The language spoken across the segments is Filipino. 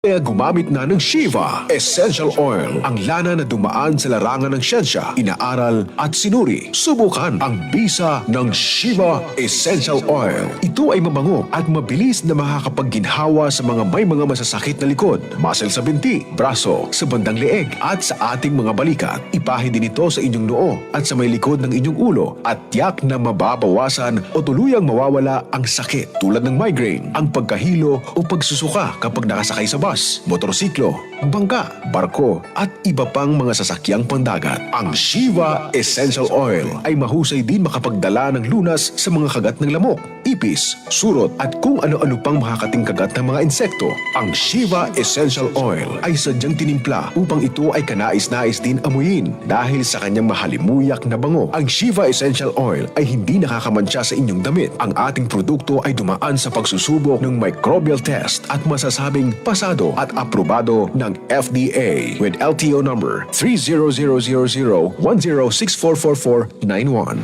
Kaya gumamit na ng Shiva Essential Oil, ang lana na dumaan sa larangan ng siyensya, inaaral at sinuri. Subukan ang bisa ng Shiva Essential Oil. Ito ay mabango at mabilis na makakapagginhawa sa mga may mga masasakit na likod, muscle sa binti, braso, sa bandang leeg at sa ating mga balikat. Ipahin din ito sa inyong noo at sa may likod ng inyong ulo at tiyak na mababawasan o tuluyang mawawala ang sakit tulad ng migraine, ang pagkahilo o pagsusuka kapag nakasakay sa bus, motorsiklo, bangka, barko at iba pang mga sasakyang pandagat. Ang Shiva Essential Oil ay mahusay din makapagdala ng lunas sa mga kagat ng lamok, ipis, surot at kung ano-ano pang makakating kagat ng mga insekto. Ang Shiva Essential Oil ay sadyang tinimpla upang ito ay kanais-nais din amuyin dahil sa kanyang mahalimuyak na bango. Ang Shiva Essential Oil ay hindi nakakamancha sa inyong damit. Ang ating produkto ay dumaan sa pagsusubok ng microbial test at masasabing pasado at aprobado ng FDA with LTO number 3000010644491.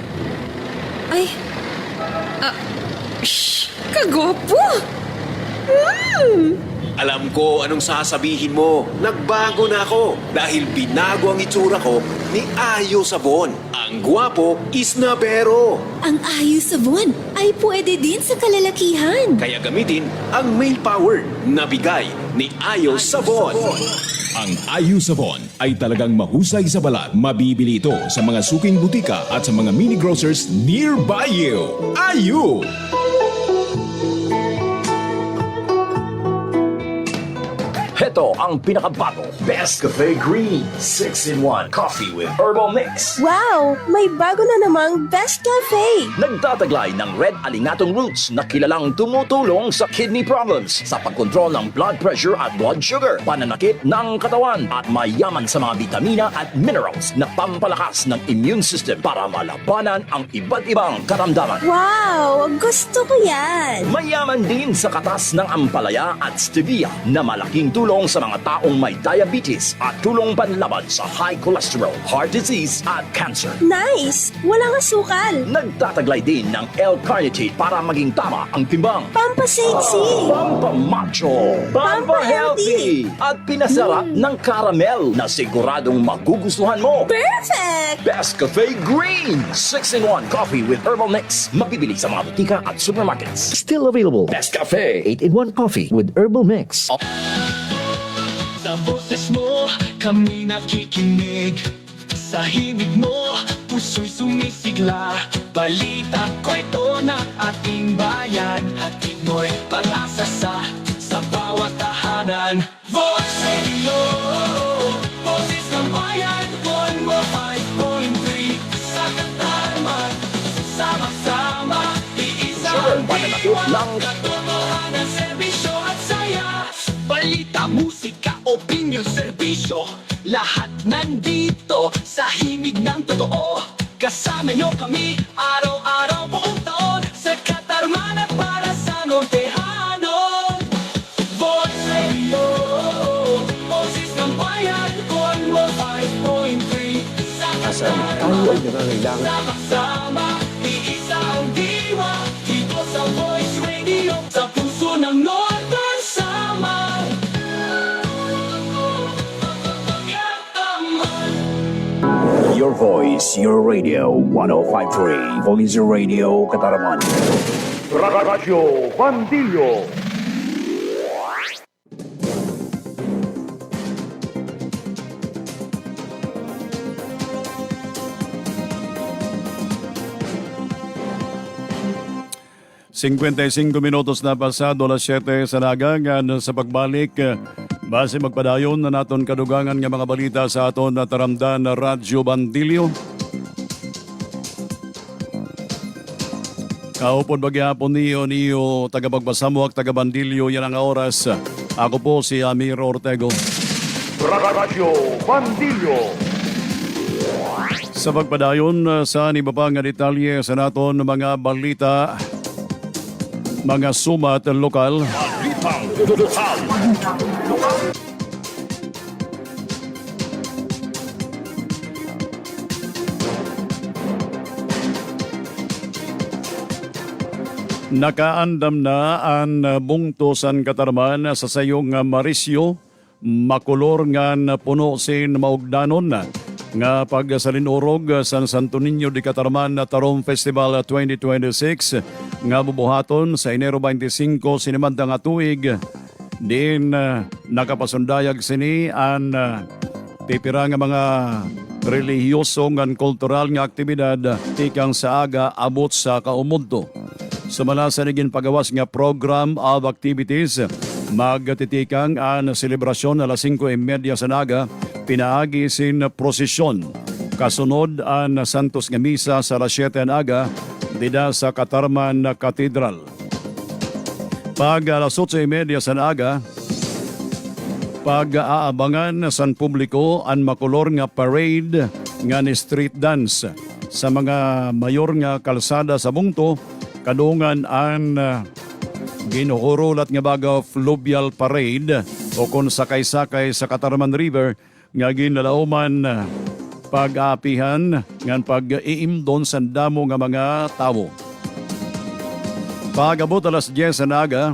Ay, kagwapo! Alam ko anong sasabihin mo. Nagbago na ako dahil binago ang itsura ko ni Ayo Sabon. Ang gwapo is na pero. Ang ayos sa buwan ay pwede din sa kalalakihan. Kaya gamitin ang male power na bigay ni Ayo Sabon. Ang Ayu Sabon ay talagang mahusay sa balat. Mabibili ito sa mga suking butika at sa mga mini grocers nearby you. Ayu! Heto ang pinakabago, Best Cafe Green 6-in-1 Coffee with Herbal Mix. Wow! May bago na namang Best Cafe! Nagtataglay ng red alingatong roots na kilalang tumutulong sa kidney problems, sa pagkontrol ng blood pressure at blood sugar, pananakit ng katawan, at mayaman sa mga vitamina at minerals na pampalakas ng immune system para malabanan ang iba't ibang karamdaman. Wow! Gusto ko yan! Mayaman din sa katas ng ampalaya at stevia na malaking tulong sa mga taong may diabetes at tulong panlaban sa high cholesterol, heart disease at cancer. Nice! Walang asukal! Nagtataglay din ng L-carnitine para maging tama ang timbang. Pampasexy! Pampamacho! Pampahealthy! At pinasarap ng caramel na siguradong magugustuhan mo. Perfect! Best Cafe Green 6-in-1 Coffee with Herbal Mix. Mabibili sa mga butika at supermarkets. Still available. Best Cafe 8-in-1 Coffee with Herbal Mix. Sa boses mo, kami nakikinig. Sa himig mo, puso'y sumisigla. Balita ko ito na ating bayan. Hatid mo'y pag-asa sa bawat tahanan. Voice Radio, boses ng bayan. 105.3 sa katarman. Sama-sama, iisang diwan. Katotohanan, serbisyo at saya. Balita, musika, opinion, serbisyo. Lahat nandito sa himig ng totoo. Kasama nyo kami araw-araw buong taon. Sa katarman at para sa Nortehanon. Voice Radio, boses ng bayan. 105.3 sa katarman. Sama-sama, iisang diwa. Dito sa Voice Radio, sa puso ng Nortehanon. Your voice, your radio, 105.3 Voice Radio Kataraman. Radyo Bandilyo. Minutos na pasado alas 7 sa nagangan sa pagbalik. Base magpadayon na naton kadugangan nga mga balita sa aton na taramdan na Radyo Bandilyo. Kaupon bagyapon niyo tagapagpasamuak taga Bandilyo yan ang oras. Ako po si Amir Ortego. Radyo Bandilyo. Sa pagpadayon sa iba pa nga detalye sa naton mga balita, mga sumat lokal. Nakaandam na ang bungtosan katarman sa sayong Marisyo, makulor nga puno sin maugdanon nga pagsalinurog sa Santo Niño de Catarman Tarong Festival 2026 nga bubuhaton sa Enero 25 sinimandang tuig. Din nakapasundayag sini ang pipira nga mga relihiyoso nga kultural nga aktibidad tikang sa aga abot sa kaumudto. Sumala sa naging pagawas nga program of activities, magtitikang ang selebrasyon alas 5:30 sa naga, pinaagi sin prosesyon. Kasunod ang Santos nga Misa sa alas 7 naga, dida sa Katarman Cathedral. Pag alas 8:30 sa naga, pag-aabangan sa publiko ang makulor nga parade nga ni street dance sa mga mayor nga kalsada sa bungto. Kadungan ang ginuhurulat nga baga fluvial parade o kung sakay-sakay sa Katarman River nga ginalauman pag-aapihan ngan pag-iimdon sa damo nga mga tawo. Pag-abot alas 10 sa naga,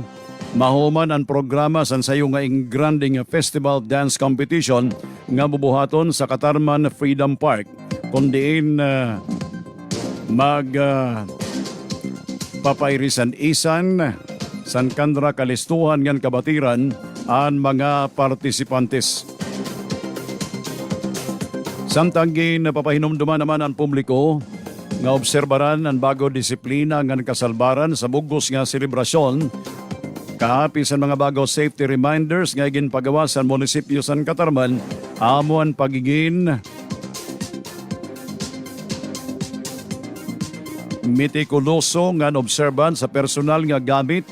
mahuman ang programa sa sayo nga Granding Festival Dance Competition nga bubuhaton sa Katarman Freedom Park. Kundiin papairisan isan san kandra kalistuhan ngan kabatiran ang mga partisipantes. Samtangin papahinumduman naman ang publiko nga obserbaran ang bago disiplina ngan kasalbaran sa bugos nga selebrasyon. Kahapi sa mga bago safety reminders nga ginpagawa sa munisipyo San Katarman, amo ang pagiging mitikuloso nga obserban sa personal nga gamit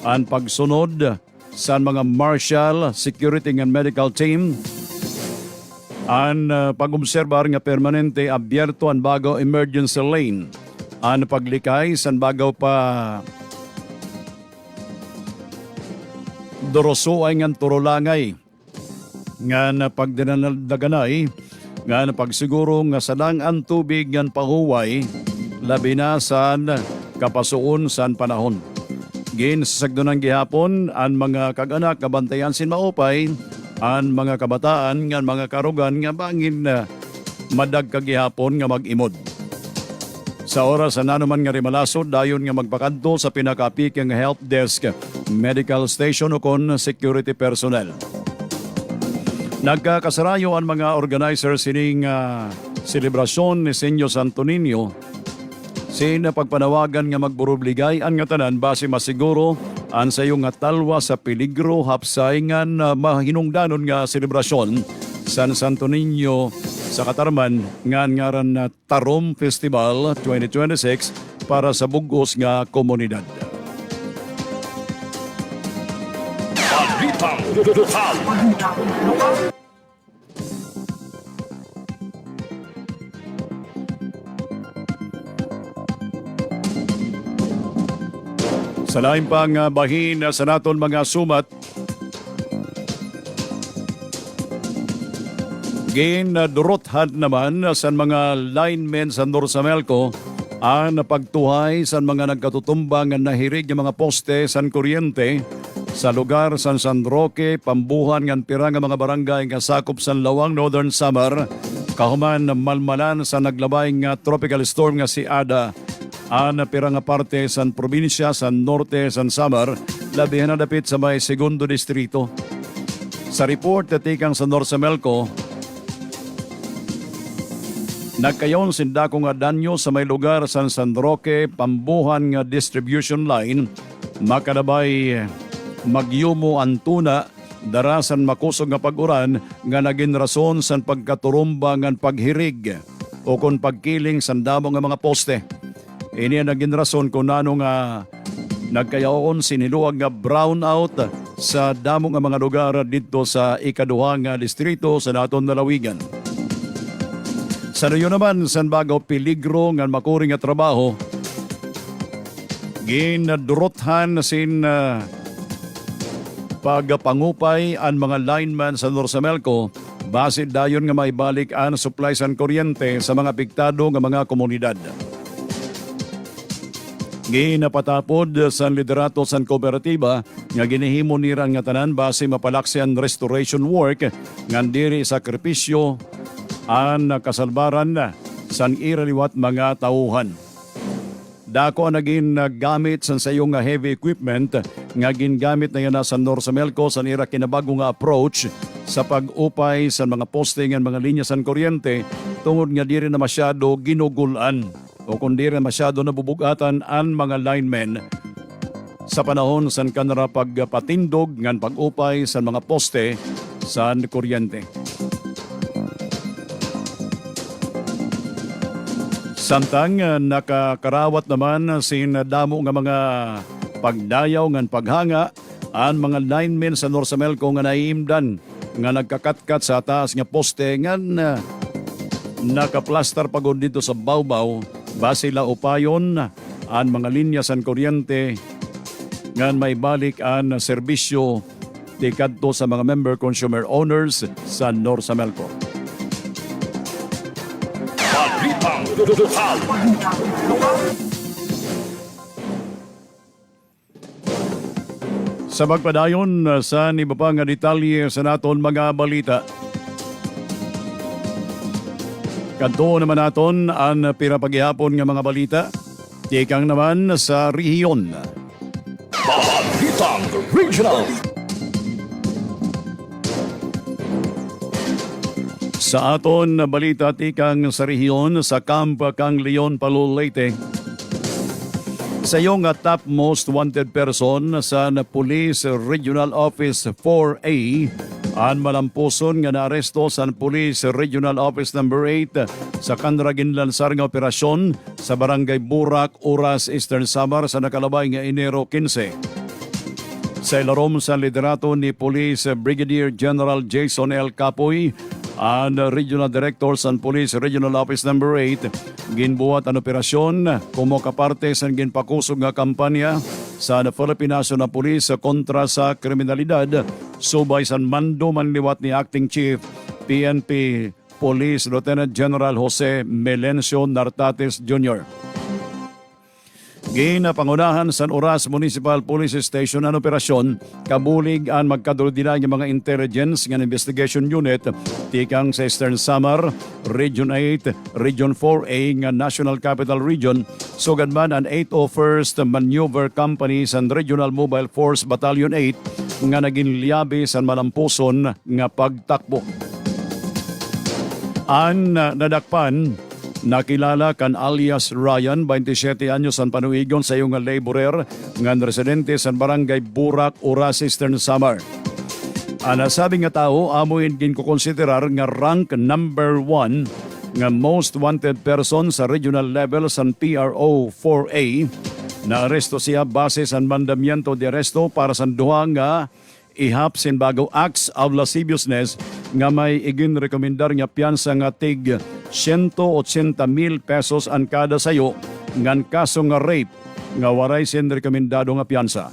ang pagsunod sa mga martial, security and medical team. Ang pag-obserbar nga permanente abierto ang bago emergency lane. Ang paglikay sa bago pa doroso ay nga turulangay. Nga pagdinadaganay, nga pagsiguro nga sadang ang tubig nga pahuway labi na sa kapasuon sa panahon. Ginsasagdo ng gihapon ang mga kag-anak kabantayan sin maupay, ang mga kabataan nga mga karugan nga bangin madag kagihapon nga mag-imod. Sa oras sa nanuman nga rimalasod, dayon nga magpakadto sa pinakapik nga help desk, medical station o kon security personnel. Nagkakasarayo ang mga organizers sining selebrasyon ni Senyo Santo Niño. Sin pagpanawagan nga magburubligay ang nga tanan base masiguro ang sayo nga talwa sa peligro hapsay nga mahinungdanon nga selebrasyon San Santo Niño sa Katarman nga ngaran na Tarom Festival 2026 para sa bugos nga komunidad. Sa lain pang bahin sa naton mga sumat, ginadurothan naman sa mga linemen sa Norsamelco ang pagtuhay sa mga nagkatutumbang nahirig ng mga poste sa kuryente sa lugar sa San Roque, Pambuhan ng pirang mga barangay nga sakop sa Lawang Northern Samar, kahuman malmalan sa naglabay nga tropical storm nga si Ada. Ang pirang parte sa probinsya sa norte sa Samar, labihan na dapit sa may segundo distrito. Sa report tikang sa Norsamelco, nagkayon sindako nga danyo sa may lugar sa San Roque, Pambuhan nga distribution line, makadabay magyumo ang tuna, darasan makusog nga pag-uran nga naging rason sa pagkaturumba nga paghirig o kung pagkiling sa damo nga mga poste. Ini ang naging rason kung nano nga nagkayaon siniluag nga brownout sa damo nga mga lugar dito sa ikaduhang nga distrito sa naton lalawigan. Sa nayo naman sa bago peligro nga makuring nga trabaho, ginadurothan sin pagpangupay ang mga lineman sa Norsamelco base dayon nga maibalik ang supply sa kuryente sa mga apektado nga mga komunidad. Ginapatapod sa liderato sa kooperatiba nga ginihimo niran nga tanan base mapalaksian restoration work nga diri sakripisyo ang kasalbaran sa iraliwat mga tauhan. Dako ang naging gamit sa sayong nga heavy equipment nga gingamit na yan sa Norsamelco sa nira kinabago nga approach sa pag-upay sa mga poste ng mga linya sa kuryente tungod nga diri na masyado ginugulan o kundi rin masyado nabubugatan ang mga linemen sa panahon sa kanara pagpatindog ngan pag-upay sa mga poste sa kuryente. Samtang nakakarawat naman sin damo nga mga pagdayaw ngan paghanga ang mga linemen sa Norsamelco nga naimdan nga nagkakatkat sa taas nga poste ngan nakaplastar pagod dito sa bawbaw base la upayon ang mga linya sa kuryente ngan may balik ang serbisyo tikadto sa mga member consumer owners sa Norsamelco. Sa magpadayon sa iba pa nga detalye sa naton mga balita. Kanto naman naton ang pirapaghihapon nga mga balita. Tikang naman sa rehiyon. Balitang Regional. Sa aton balita tikang sa rehiyon sa Camp Kang Leon, Palolete. Sa iyong top most wanted person sa Police Regional Office 4A, ang malampuson nga naaresto sa Police Regional Office number 8 sa Kanraginlansar nga operasyon sa Barangay Burak, Oras, Eastern Samar sa nakalabay nga Enero 15. Sa ilarom sa liderato ni Police Brigadier General Jason L. Capoy, ang Regional Director sa Police Regional Office number 8, ginbuhat ang operasyon kumo kaparte sa ginpakusog nga kampanya sa Philippine National Police kontra sa kriminalidad subay sa mando manliwat ni Acting Chief PNP Police Lieutenant General Jose Melencio Nartates Jr. Ginapangunahan sa Oras Municipal Police Station ang operasyon, kabulig ang magkaduldinan ng mga intelligence ng investigation unit tikang sa Eastern Samar, Region 8, Region 4A ng National Capital Region, sugad man ang 801st Maneuver Company sa Regional Mobile Force Battalion 8 nga naging liabi sa malampuson nga pagtakbo. Ang nadakpan, nakilala kan alias Ryan, 27 anyos ang panuigon sa iyong laborer ng residente sa Barangay Burak, Oras, Eastern Samar. Ang nasabing nga tao, amoyin ginkukonsiderar nga rank number 1 nga most wanted person sa regional level sa PRO 4A. Naaresto siya base sa mandamiento de arresto para sa duha nga ihap sin bago acts of lasciviousness nga may igin-rekomendar nga piyansa nga tig 180,000 pesos ang kada sayo ngan kaso nga rape nga waray sin rekomendado nga piyansa.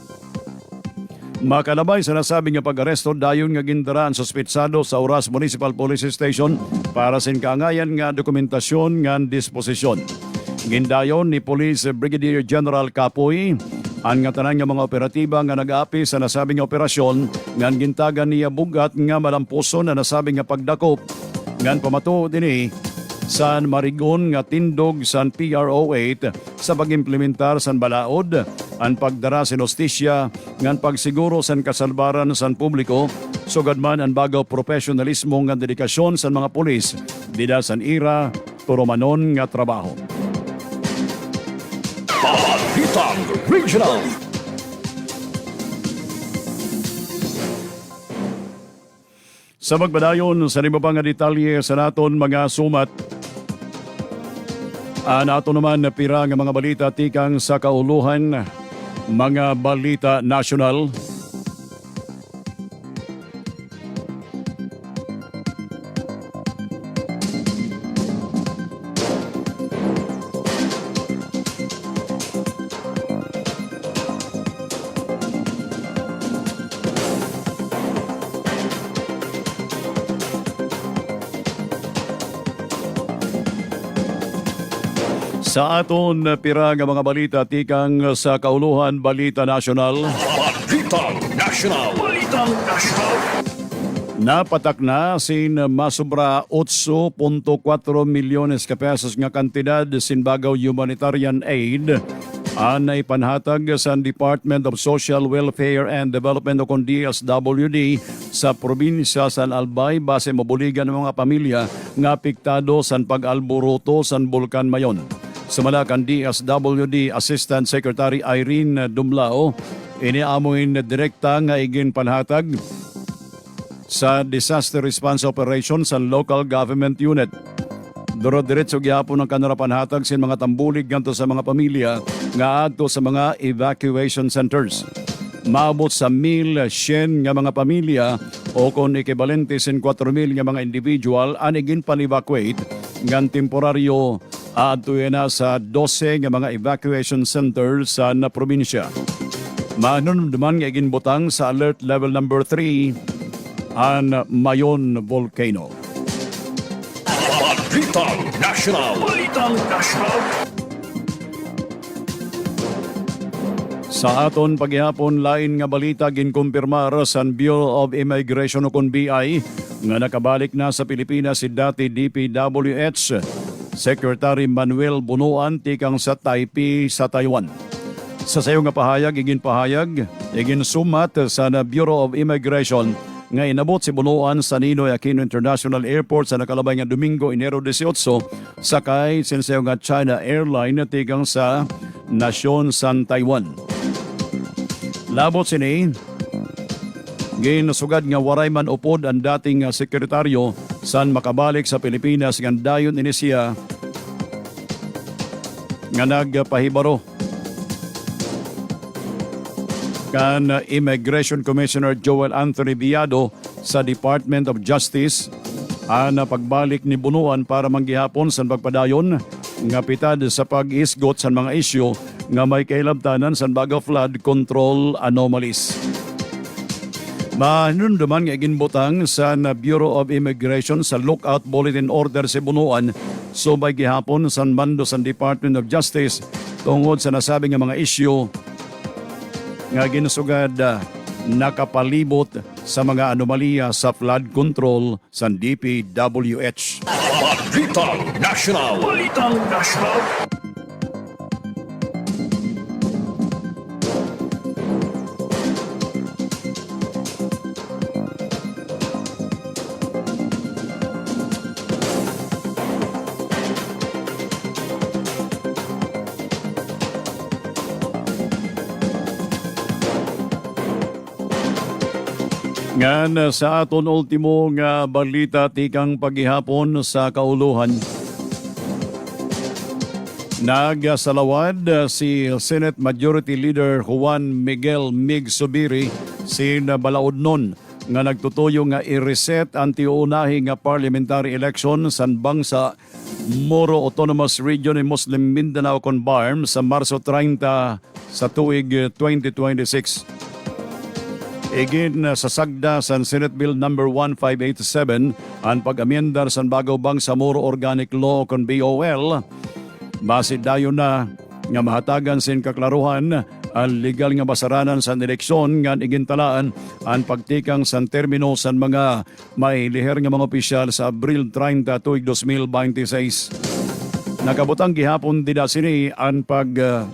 Makalabay sa nasabi nga pag-aresto dayon nga gindara ang suspitsado sa Oras Municipal Police Station para sin kaangayan nga dokumentasyon nga disposisyon. Gindayon ni Police Brigadier General Capoy ang nga tanan nga mga operatiba nga nag-aapi sa nasabing operasyon ngan gintagan niya bugat nga malampuson na nasabing nga pagdakop ngan pamato dinhi san Marigon nga tindog san PRO 8 sa pag-implementar san balaod ang pagdara sin hostisya ngan pagsiguro san kasalbaran san publiko sugad man ang bagaw profesionalismo nga dedikasyon san mga pulis dida san ira turumanon nga trabaho. Balitang Regional. Sa magbadayon sa iba pa nga detalye sa naton mga sumat, nato naman na pira nga mga balita tikang sa kauluhan, mga balita nasyonal. Sa aton pira nga mga balita tikang sa kauluhan Balita Nasyonal. Balitang National. Balitang National. Napatak na sin masubra 8.4 milyones ka pesos nga kantidad sin bagaw humanitarian aid anay panhatag sa Department of Social Welfare and Development o kon DSWD sa probinsya San Albay base mabuligan ng mga pamilya nga apektado sa pag-alburuto sa Bulkan Mayon. Sumala kan DSWD Assistant Secretary Irene Dumlao, iniamoy direkta nga igin panhatag sa Disaster Response Operation sa Local Government Unit. Duro-diretso gyapon ang kanarapan hatag sin mga tambulig ngadto sa mga pamilya nga adto sa mga evacuation centers. Maabot sa 1,100 nga mga pamilya o kon ekibalente sin 4,000 nga mga individual anigin pan-evacuate ngan temporaryo adto na sa 12 nga mga evacuation centers sa na probinsya. Manunduman nga igin butang sa alert level number 3 ang Mayon Volcano. Balitang National. Balitang National. Sa aton paghihapon lain nga balita ginkumpirmar sa Bureau of Immigration o kon BI nga nakabalik na sa Pilipinas si dati DPWH Secretary Manuel Bunuan tikang sa Taipei sa Taiwan. Sa sayo nga pahayag igin sumat sa Bureau of Immigration nga inabot si Bunuan sa Ninoy Aquino International Airport sa nakalabay nga Domingo, Enero 18, sakay sinsayo nga China Airline tigang sa Nasyon San Taiwan. Labot sini, ginasugad nga waray man upod ang dating sekretaryo san makabalik sa Pilipinas nga dayon ini siya nga nagpahibaro kan Immigration Commissioner Joel Anthony Viado sa Department of Justice ang pagbalik ni Bunuan para manggihapon sa pagpadayon nga pitad sa pag-isgot sa mga isyu nga may kailabtanan sa baga flood control anomalies. Manunduman nga ginbutang sa Bureau of Immigration sa lookout bulletin order si Bunuan subay gihapon sa mando sa Department of Justice tungod sa nasabi nga mga isyu nga ginasugad nakapalibot sa mga anomalya sa flood control sa DPWH. Balitang National. Balitang National. Ngan sa aton ultimo nga balita tikang paghihapon sa kauluhan. Nagsalawad si Senate Majority Leader Juan Miguel Mig Zubiri sin balaodnon nga nagtutuyo nga i-reset ang tiunahi nga parliamentary election sa bangsa Moro Autonomous Region in Muslim Mindanao kon BARM sa Marso 30 sa tuig 2026. Igin sa sagda sa Senate Bill No. 1587 ang pag-amyendar sa bagaw bangsa Moro Organic Law kon BOL. Base dayon na nga mahatagan sin kaklaruhan ang legal nga basaranan sa eleksyon nga igintalaan ang pagtikang sa termino sa mga may liher nga mga opisyal sa Abril 30 tuig 2026. Nakabutang gihapon dida sini ang pagdungan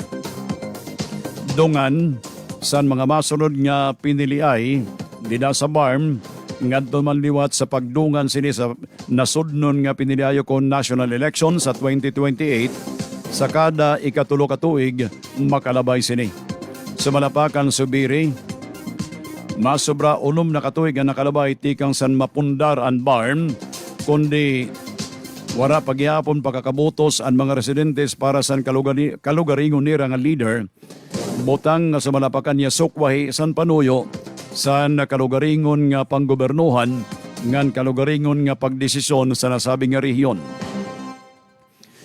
sa mga masunod nga piniliay dida sa BARM ngadto man liwat sa pagdungan sini sa nasudnon nga piniliayo kon national election sa 2028 sa kada ikatulo ka tuig makalabay sini. Sa malapakan Zubiri, masobra 6 na katuig ang nakalabay tikang san mapundar ang BARM kundi wara pagyapon pagkakabutos ang mga residentes para sa kalugaringon nira nga leader. Botang nga sa malapakan niya sukwahi san panuyo sa kalugaringon nga panggobernuhan ngan kalugaringon nga pagdesisyon sa nasabing nga rehiyon.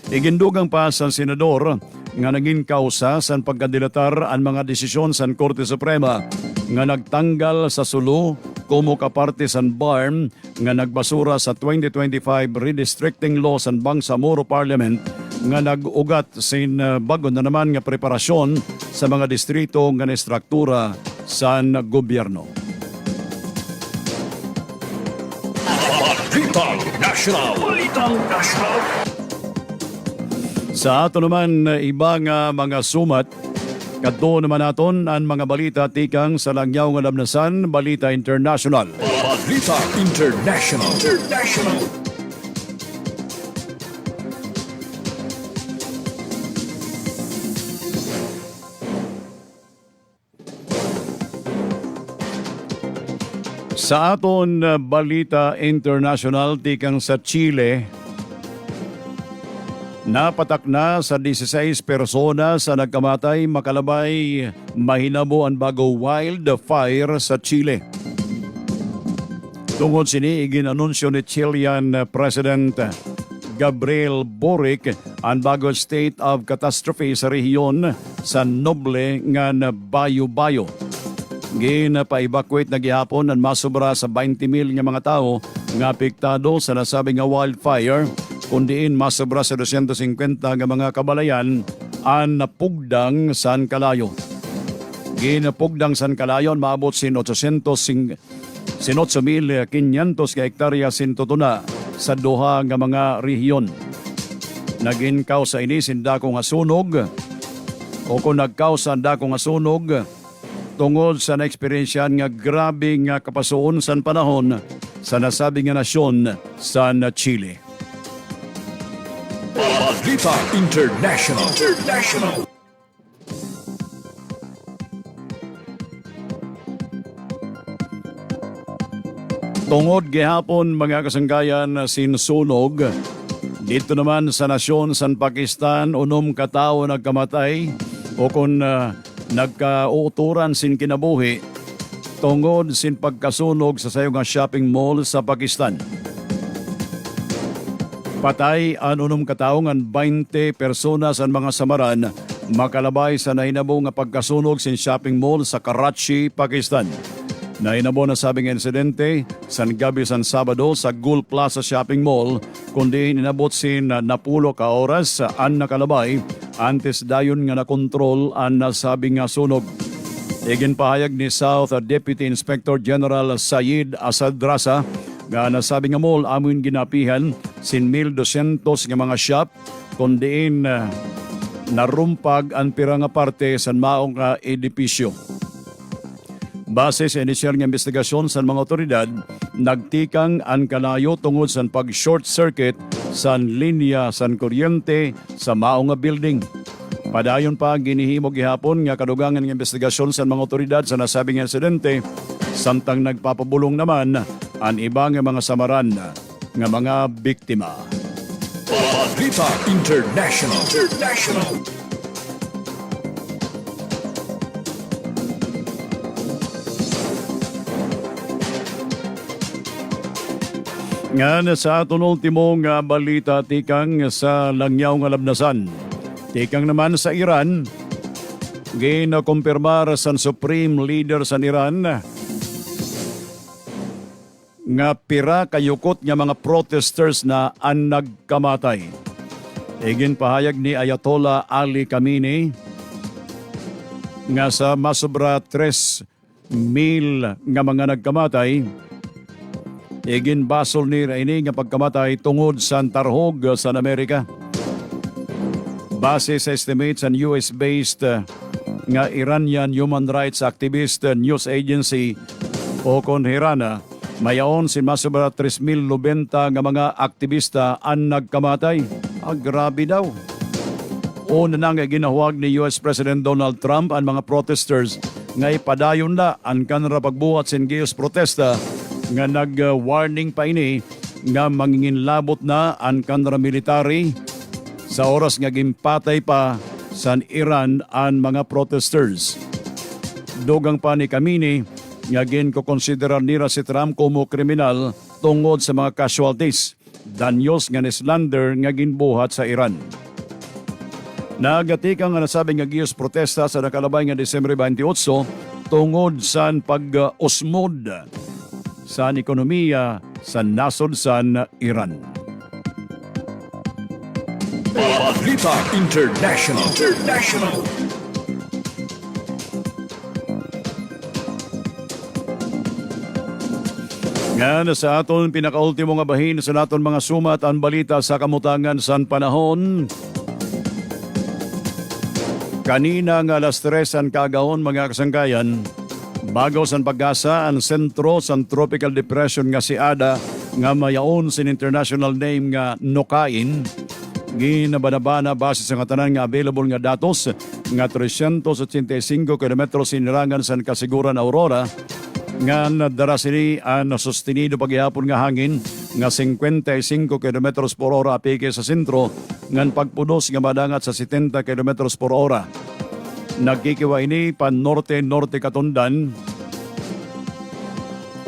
Igindugang pa sa senador nga naging kausa sa pagkandidatar ang mga desisyon sa Korte Suprema nga nagtanggal sa sulo kumo kaparte sa BARM nga nagbasura sa 2025 redistricting law sa bangsa Moro Parliament nga nag-ugat sin bago na naman nga preparasyon sa mga distrito nga struktura sa gobyerno. Balitang National. Sa ato naman iba nga mga sumat, kadto naman naton ang mga balita tikang sa langyaw nga lamnasan, Balita International. Balita International. Sa aton Balita International tikang sa Chile, napatak na sa 16 persona sa nagkamatay makalabay mahinabo ang bago wildfire sa Chile. Tungod sini iginanunsyo ni Chilean President Gabriel Boric ang bago state of catastrophe sa rehiyon sa Noble nga Bayo-Bayo. Gina-pa-evacuate na gihapon ang masobra sa 20,000 nga mga tao nga apektado sa nasabi nga wildfire, kundiin masobra sa 250 nga mga kabalayan ang napugdang san kalayo. Ginapugdang san kalayo maabot sin 8,500 ka hektarya sin tutuna sa duha nga mga rehiyon. Naginkaw sa ini sin dako nga sunog o kung nagkaw sa dako nga sunog tungod sa na-eksperyensyan nga grabe nga kapasuon san panahon sa nasabi nga nasyon sa Chile. Balita International. Tungod gihapon mga kasanggayan sinsunog, dito naman sa nasyon san Pakistan, 6 katao nagkamatay o kung nagkauturan sin kinabuhi tungod sin pagkasunog sa sayo nga shopping mall sa Pakistan. Patay ang 6 katao ngan 20 persona sa mga samaran makalabay sa nahinabo nga pagkasunog sin shopping mall sa Karachi, Pakistan. Nahinabo na sabing insidente san gabi san Sabado sa Gul Plaza Shopping Mall kundi inabot sin napulo ka oras ang nakalabay antes dayon nga nakontrol ang nasabing nga sunog. Igin pahayag ni South Deputy Inspector General Sayed Asad Rasa nga nasabi nga mall amun ginapihan sin 1,200 nga mga shop kundiin narumpag ang pira nga parte sa maong nga edipisyo. Base sa inisyal nga investigasyon sa mga otoridad, nagtikang ang kalayo tungod sa pag-short circuit sa linya sa kuryente sa maong nga building. Padayon pa ginihimo gihapon nga kadugangan ng investigasyon sa mga otoridad sa nasabing insidente, samtang nagpapabulong naman ang ibang mga samaran nga mga biktima. Balita International. Nga sa aton ultimo nga balita tikang sa langyaw nga labnasan. Tikang naman sa Iran, ginakumpirmar sa Supreme Leader sa Iran nga pira kayukot nga mga protesters na ang nagkamatay. Igin pahayag ni Ayatollah Ali Khamenei nga sa masobra 3,000 nga mga nagkamatay. Igin basol ni Raini nga pagkamatay tungod sa tarhog sa Amerika. Base sa estimates sa US-based nga Iranian human rights activist news agency o Konherana, mayaon si masobra 3,090 nga mga aktivista ang nagkamatay. Grabe daw. Una nang ginahuwag ni US President Donald Trump ang mga protesters nga ipadayon na ang kanra pagbuhat sin gayos protesta nga nag-warning pa ini nga manginginlabot na ang kanra military sa oras nga gimpatay pa sa Iran ang mga protesters. Dugang pa ni Khamenei nga ginkokonsiderar nira si Trump como kriminal tungod sa mga casualties, danyos nga slander nga ginbuhat sa Iran. Nagatikang nga nasabi nga giyos protesta sa nakalabay nga Disyembre 28 tungod sa pag-usmod sa ekonomiya sa nasod sa Iran. Balita International. Nga sa aton pinakaultimo nga bahin sa naton mga sumat ang balita sa kamutangan san panahon. Kanina nga alas 3 ang kagahon mga kasangkayan, bago san pag-asa ang sentro san tropical depression nga si Ada nga mayaon sin international name nga Nokain. Ginabanabana base sa nga tanan nga available nga datos nga 385 kilometro sinirangan san kasiguran Aurora nga nadara sini ang sustenido paghihapon nga hangin nga 55 km por hora apike sa sentro ngan pagpunos nga madangat sa 70 km por hora. Nagkikiwa ini pan norte-norte katundan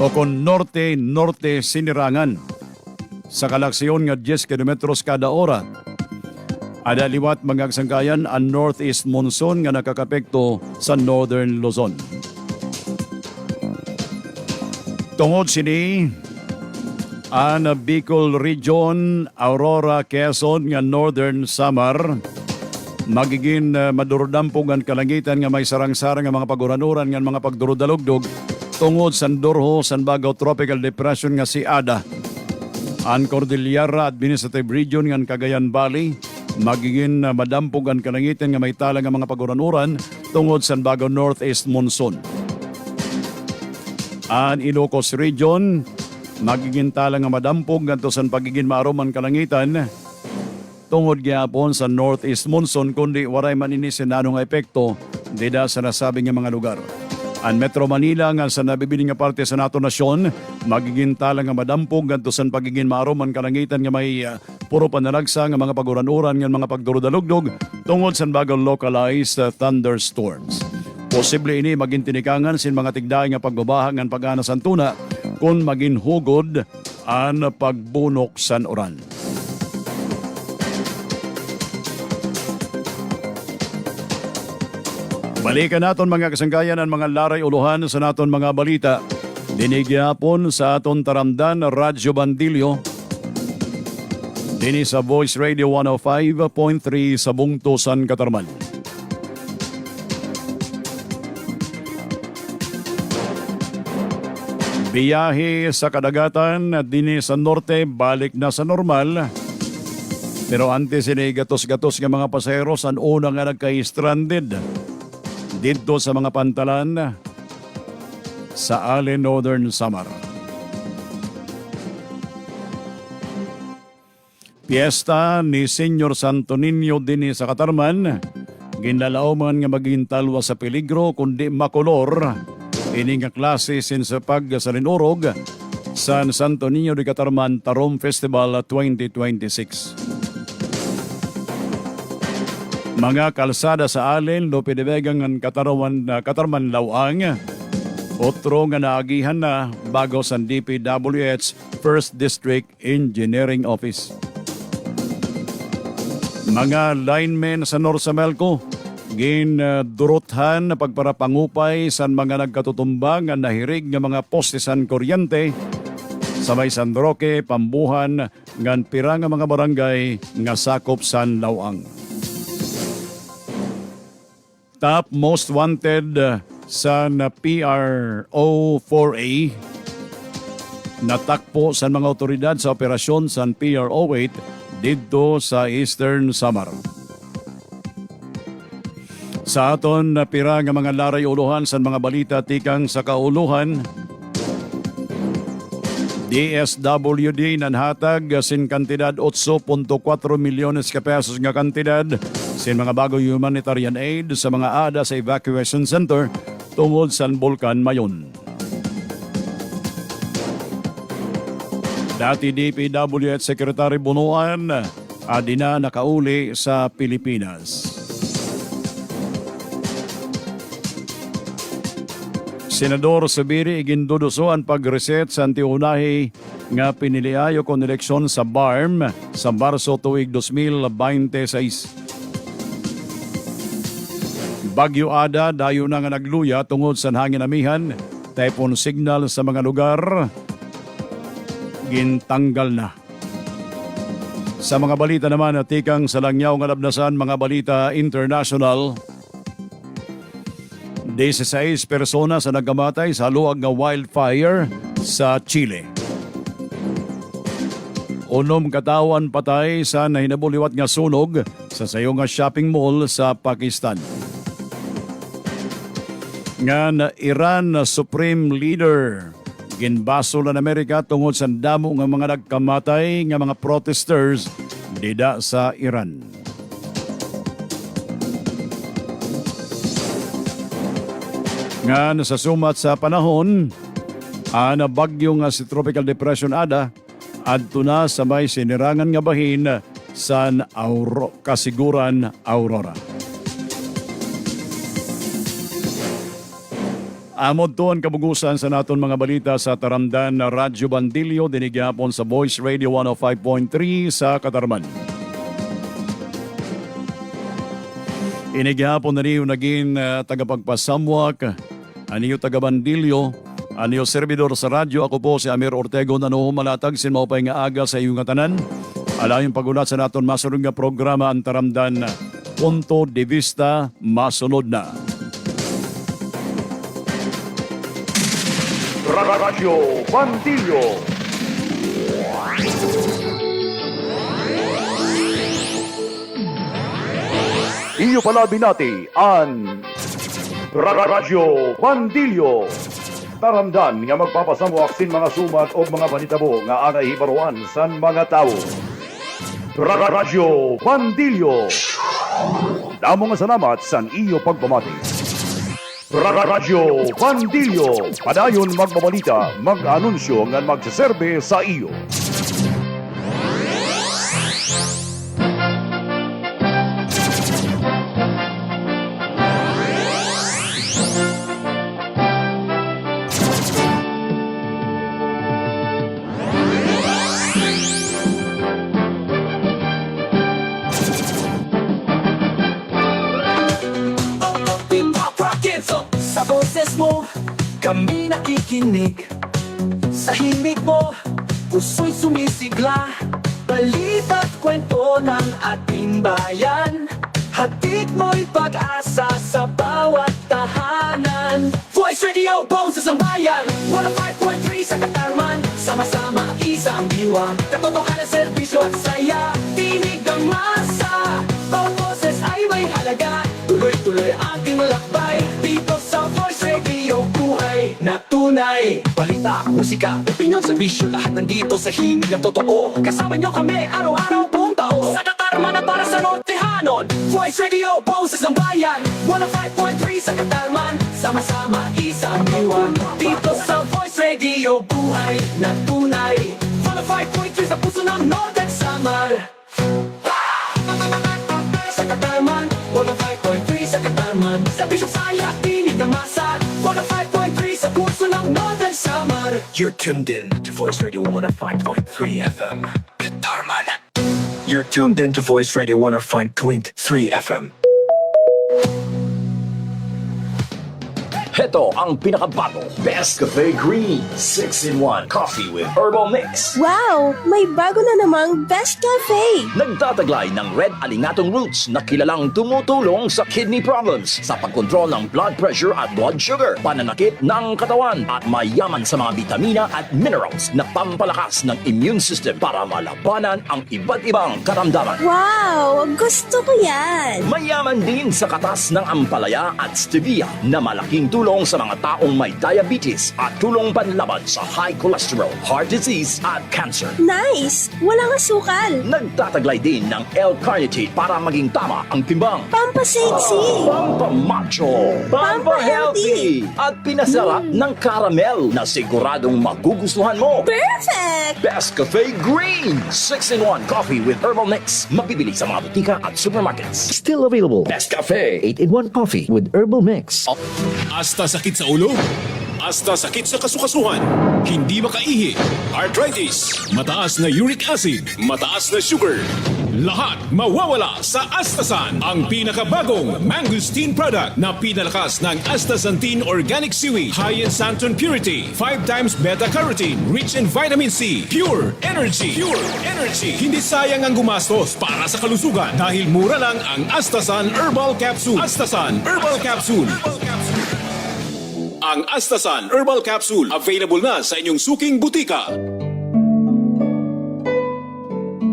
o kon norte-norte sinirangan sa kalaksyon nga 10 km kada ora. Ada liwat mga kasangkayan ang northeast monsoon nga nakakapekto sa northern Luzon. Tungod sini ang Bicol Region, Aurora, Quezon nga Northern Samar magiging madurdampog ang kalangitan nga may sarang-sarang nga mga paguranuran nga mga pagdurudalugdog tungod sa Durho, San Bagao Tropical Depression nga si Ada. Ang Cordillera Administrative Region nga Cagayan Valley magiging madampog ang kalangitan nga may tala nga mga paguranuran tungod sa Bagao Northeast Monsoon. Ang Ilocos Region magiging tala nga madampog ngadto sa pagiging maaruman kalangitan tungod gyapon sa Northeast Monsoon kundi waray man ini sinanong epekto dida sa nasabing nga mga lugar. Ang Metro Manila nga sa nabibining nga parte sa nato nasyon magiging tala nga madampog ngadto sa pagiging maaruman kalangitan nga may puro panalagsa nga mga paguranuran nga mga pagdurudalugdog tungod sa bagong localized thunderstorms. Posible ini maging tinikangan sin mga tigdaay nga pagbabahang ng pag-ana san tuna kung maging hugod ang pagbunok san uran. Balikan naton mga kasangkayan ang mga laray uluhan sa naton mga balita. Dinigyapon sa aton taramdan Radyo Bandilyo. Dini sa Voice Radio 105.3 sa Bungto, San Catarman. Biyahe sa kadagatan dinhi sa norte balik na sa normal. Pero antes ini gatos-gatos nga mga pasaheros ang una nga nagka-stranded dito sa mga pantalan sa Ale Northern Samar. Piesta ni Senyor Santo Niño dinhi sa Katarman. Ginlalauman nga maging talwa sa peligro kundi makolor. Ini nga klase sin sa pagsalinurog sa Santo Niño de Catarman Tarom Festival 2026. Mga kalsada sa Allen, Lope de Vega ng Katarman Lawang, otro nga naagihan na bago sa DPWH 1st District Engineering Office. Mga linemen sa Norsamelco, ginuruthan na pagparapangupay sa mga nagkatutumbang nga nahirig nga mga poste san kuryente sa may San Roque, Pambuhan, ngan pira nga mga barangay nga sakop san Lawang. Top most wanted sa PRO 4A natakpo sa mga otoridad sa operasyon sa PRO 8 dito sa Eastern Samar. Sa aton pira nga mga laray uluhan sa mga balita tikang sa kauluhan, DSWD nanhatag sin kantidad 8.4 milyones ka pesos nga kantidad sin mga bagong humanitarian aid sa mga ADA sa evacuation center tungod sa Bulkan Mayon. Dati DPWH Secretary Bunuan adina nakauli sa Pilipinas. Senador Sabiri iginduduso ang pag-reset sa antiunahi nga piniliayo kon eleksyon sa BARM sa Marso tuig 2026. Bagyo Ada dayo na nga nagluya tungod sa hangin amihan, typhoon signal sa mga lugar gintanggal na. Sa mga balita naman na tikang sa langyaw ng alabnasan, mga balita international, 16 persona sa nagkamatay sa luwag nga wildfire sa Chile. 6 katawan patay sa nahinabuliwat nga sunog sa sayo nga shopping mall sa Pakistan. Nga Iran na Supreme Leader ginbaso ng Amerika tungod sa damo nga mga nagkamatay nga mga protesters dida sa Iran. Nga sa sumat sa panahon, ang bagyo nga si Tropical Depression Ada adto na sa may sinirangan nga bahin sa kasiguran Aurora. Amod to ang kabugusan sa naton mga balita sa Taramdan na Radyo Bandilyo dinigyapon sa Voice Radio 105.3 sa Katarman. Inigyapon na niyo naging tagapagpasamwak, aniyo taga Bandilyo, aniyo servidor sa radyo. Ako po si Amir Ortego na malatag sin maupay nga aga sa iyong tanan. Alayong pagulat sa naton masunod nga programa ang Taramdan Punto de Vista masunod na. Radyo Bandilyo. Iyo pala binati ang Radyo Bandilyo. Taramdan nga magpapasamuak sin mga sumat o mga banitabo nga anay hibaruan san mga tao. Radyo Bandilyo. Damo nga salamat san iyo pagpamati. Radyo Bandilyo. Padayon magbabalita, mag-anunsyo nga magsaserbe sa iyo. Sa boses mo, kami nakikinig. Sa himig mo, puso'y sumisigla. Balita't kwento ng ating bayan. Hatid mo'y pag-asa sa bawat tahanan. Voice Radio, Boses ang Bayan 105.3 sa Katarman. Sama-sama, isa ang diwa. Katotohanan, serbisyo at saya. Tinig ang masa. Bawat boses ay may halaga. Tuloy-tuloy ating malakbay. Dito sa Voice Radio, buhay na tunay. Balita, musika, opinyon, serbisyo. Lahat nandito sa hingig ng totoo. Kasama nyo kami araw-araw buong taon. Sa Katarman at para sa Nortehanon. Voice Radio, Boses ng Bayan 105.3 sa Katarman. Sama-sama, isa ang diwan. Dito sa Voice Radio, buhay na tunay. 105.3 sa puso ng Northern Samar. Sa Katarman, 105.3 sa Katarman. Sa Bishop Saya, tinig ng masa. 105.3 sa puso ng Northern Samar. You're tuned in to Voice Radio 105.3 FM. Katarman. You're tuned in to Voice Radio 105.3 FM. Heto ang pinakabago, Best Cafe Green 6-in-1 Coffee with Herbal Mix. Wow! May bago na namang Best Cafe! Nagtataglay ng red alingatong roots na kilalang tumutulong sa kidney problems, sa pagkontrol ng blood pressure at blood sugar, pananakit ng katawan, at mayaman sa mga vitamina at minerals na pampalakas ng immune system para malabanan ang iba't ibang karamdaman. Wow! Gusto ko yan! Mayaman din sa katas ng ampalaya at stevia na malaking tulong sa mga taong may diabetes at tulong panlaban sa high cholesterol, heart disease at cancer. Nice! Walang asukal! Nagtataglay din ng L-carnitine para maging tama ang timbang. Pampasexy! Pampamacho! Pampahealthy! At pinasarap ng caramel na siguradong magugustuhan mo. Perfect! Best Cafe Green 6-in-1 Coffee with Herbal Mix. Mabibili sa mga butika at supermarkets. Still available. Best Cafe 8-in-1 coffee with herbal mix. Hasta sakit sa ulo, hasta sakit sa kasukasuhan, hindi makaihi, arthritis, mataas na uric acid, mataas na sugar, Lahat mawawala sa Astasan, ang pinakabagong mangosteen product na pinalakas ng Astaxanthin Organic Seaweed, high in xanthan purity, 5 times beta-carotene, rich in vitamin C, pure energy. Pure energy. Hindi sayang ang gumastos para sa kalusugan dahil mura lang ang Astasan Herbal Capsule. Astasan Herbal Capsule. Ang Astasan Herbal Capsule available na sa inyong suking butika.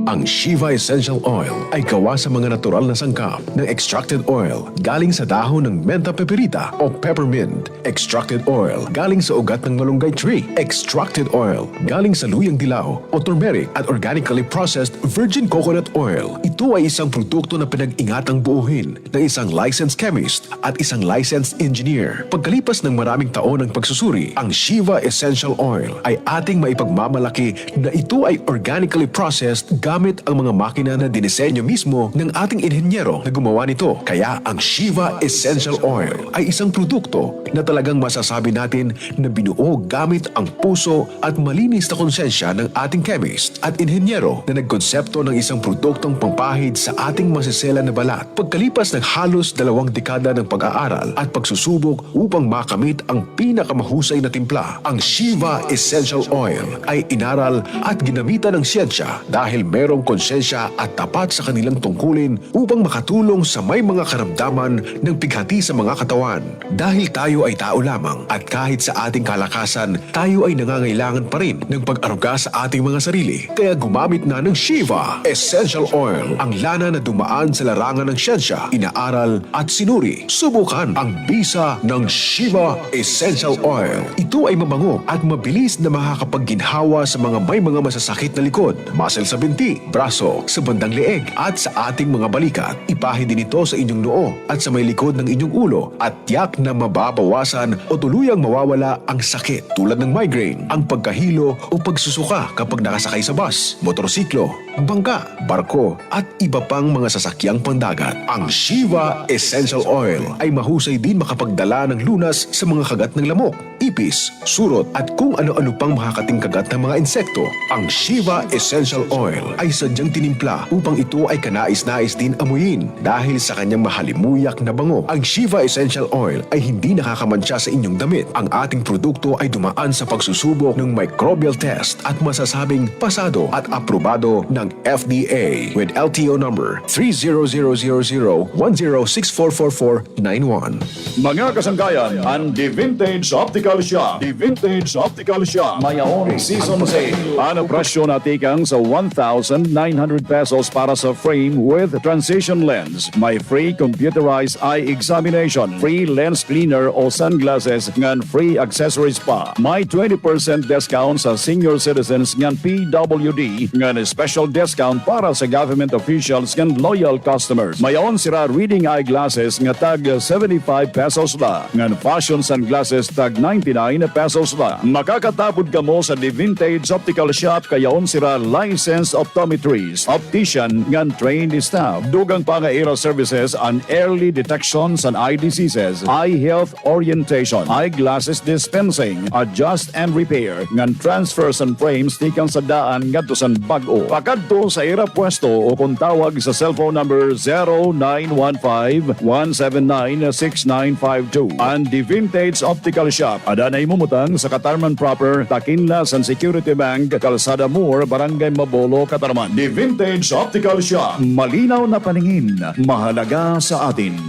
Ang Shiva Essential Oil ay gawa sa mga natural na sangkap ng extracted oil galing sa dahon ng Mentha peperita o peppermint, extracted oil galing sa ugat ng malunggay tree, extracted oil galing sa luyang dilaw o turmeric at organically processed virgin coconut oil. Ito ay isang produkto na pinag-ingatang buuhin ng isang licensed chemist at isang licensed engineer. Pagkalipas ng maraming taon ng pagsusuri, ang Shiva Essential Oil ay ating maipagmamalaki na ito ay organically processed gamit ang mga makina na dinisenyo mismo ng ating inhenyero na gumawa nito. Kaya ang Shiva Essential Oil ay isang produkto na talagang masasabi natin na binuo gamit ang puso at malinis na konsensya ng ating chemist at inhenyero na nagkonsepto ng isang produktong pampahid sa ating masisela na balat. Pagkalipas ng halos 2 dekada ng pag-aaral at pagsusubok upang makamit ang pinakamahusay na timpla, ang Shiva Essential Oil ay inaral at ginamitan ng siyensya dahil merong konsensya at tapat sa kanilang tungkulin upang makatulong sa may mga karamdaman ng pighati sa mga katawan. Dahil tayo ay tao lamang at kahit sa ating kalakasan, tayo ay nangangailangan pa rin ng pag-aruga sa ating mga sarili. Kaya gumamit na ng Shiva Essential Oil, ang lana na dumaan sa larangan ng siyensya, inaaral at sinuri. Subukan ang bisa ng Shiva Essential Oil. Ito ay mabango at mabilis na makakapagginhawa sa mga may mga masasakit na likod, muscle sa binti, braso, sa bandang leeg at sa ating mga balikat. Ipahid din ito sa inyong noo at sa may likod ng inyong ulo at tiyak na mababawasan o tuluyang mawawala ang sakit tulad ng migraine, ang pagkahilo o pagsusuka kapag nakasakay sa bus, motorsiklo, bangka, barko at iba pang mga sasakyang pandagat. Ang Shiva Essential Oil ay mahusay din makapagdala ng lunas sa mga kagat ng lamok, ipis, surot at kung ano-ano pang makakating kagat ng mga insekto. Ang Shiva Essential Oil ay sadyang tinimpla upang ito ay kanais-nais din amuyin dahil sa kanyang mahalimuyak na bango. Ang Shiva Essential Oil ay hindi nakakamansya sa inyong damit. Ang ating produkto ay dumaan sa pagsusubok ng microbial test at masasabing pasado at aprobado ng FDA with LTO number 3000010644491. Mga kasangkayan, ang The Vintage Optical Shop. The Vintage Optical Shop. Mayaon Season Sale. Ano presyo na tikang sa 1,900 pesos para sa frame with transition lens. May free computerized eye examination, free lens cleaner o sunglasses ngan free accessories pa. May 20% discount sa senior citizens ngan PWD ngan special discount para sa government officials ngan loyal customers. Mayon sira reading eyeglasses nga tag 75 pesos la ngan fashion sunglasses tag 99 pesos la. Makakatapod ka mo sa The Vintage Optical Shop kayaon sira licensed optometrist, optician ngan trained staff. Dugang pangaira services on early detection sa eye diseases, eye health orientation, eyeglasses dispensing, adjust and repair ngan transfers and frames tikang sa daan ngadto sa bag-o. Pakadto sa ira pwesto o kung tawag sa cellphone number 0915-179-6952. And The Vintage Optical Shop adanay mumutang sa Katarman Proper, Takinla, San Security Bank, Kalsada Moore, Barangay Mabolo, Katarman. The Vintage Optical Shop. Malinaw na paningin, mahalaga sa atin.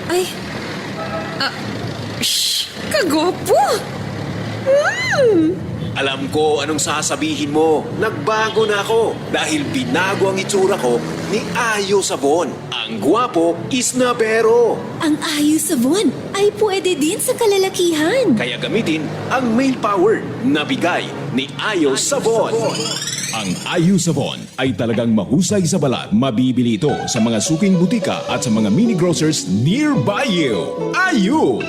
Ay, kagwapo! Alam ko anong sasabihin mo. Nagbago na ako dahil binago ang itsura ko ni Ayo Sabon. Ang gwapo is na pero. Ang Ayo Sabon ay pwede din sa kalalakihan. Kaya gamitin ang male power na bigay ni Ayo Sabon. Ang Ayu Sabon ay talagang mahusay sa balat. Mabibili ito sa mga suking butika at sa mga mini grocers nearby you. Ayu!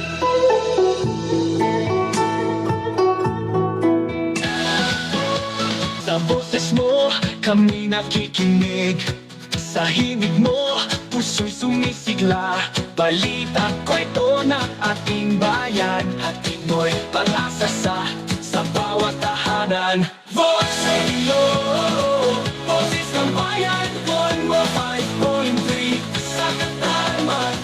Sa boses mo, kami nakikinig. Sa himig mo, puso'y sumisigla. Balita, kwento ng ating bayan. Hatid mo'y pag-asa sa bawat tahanan. Vox Radio, Vox bayan 105.3 sa Katarman.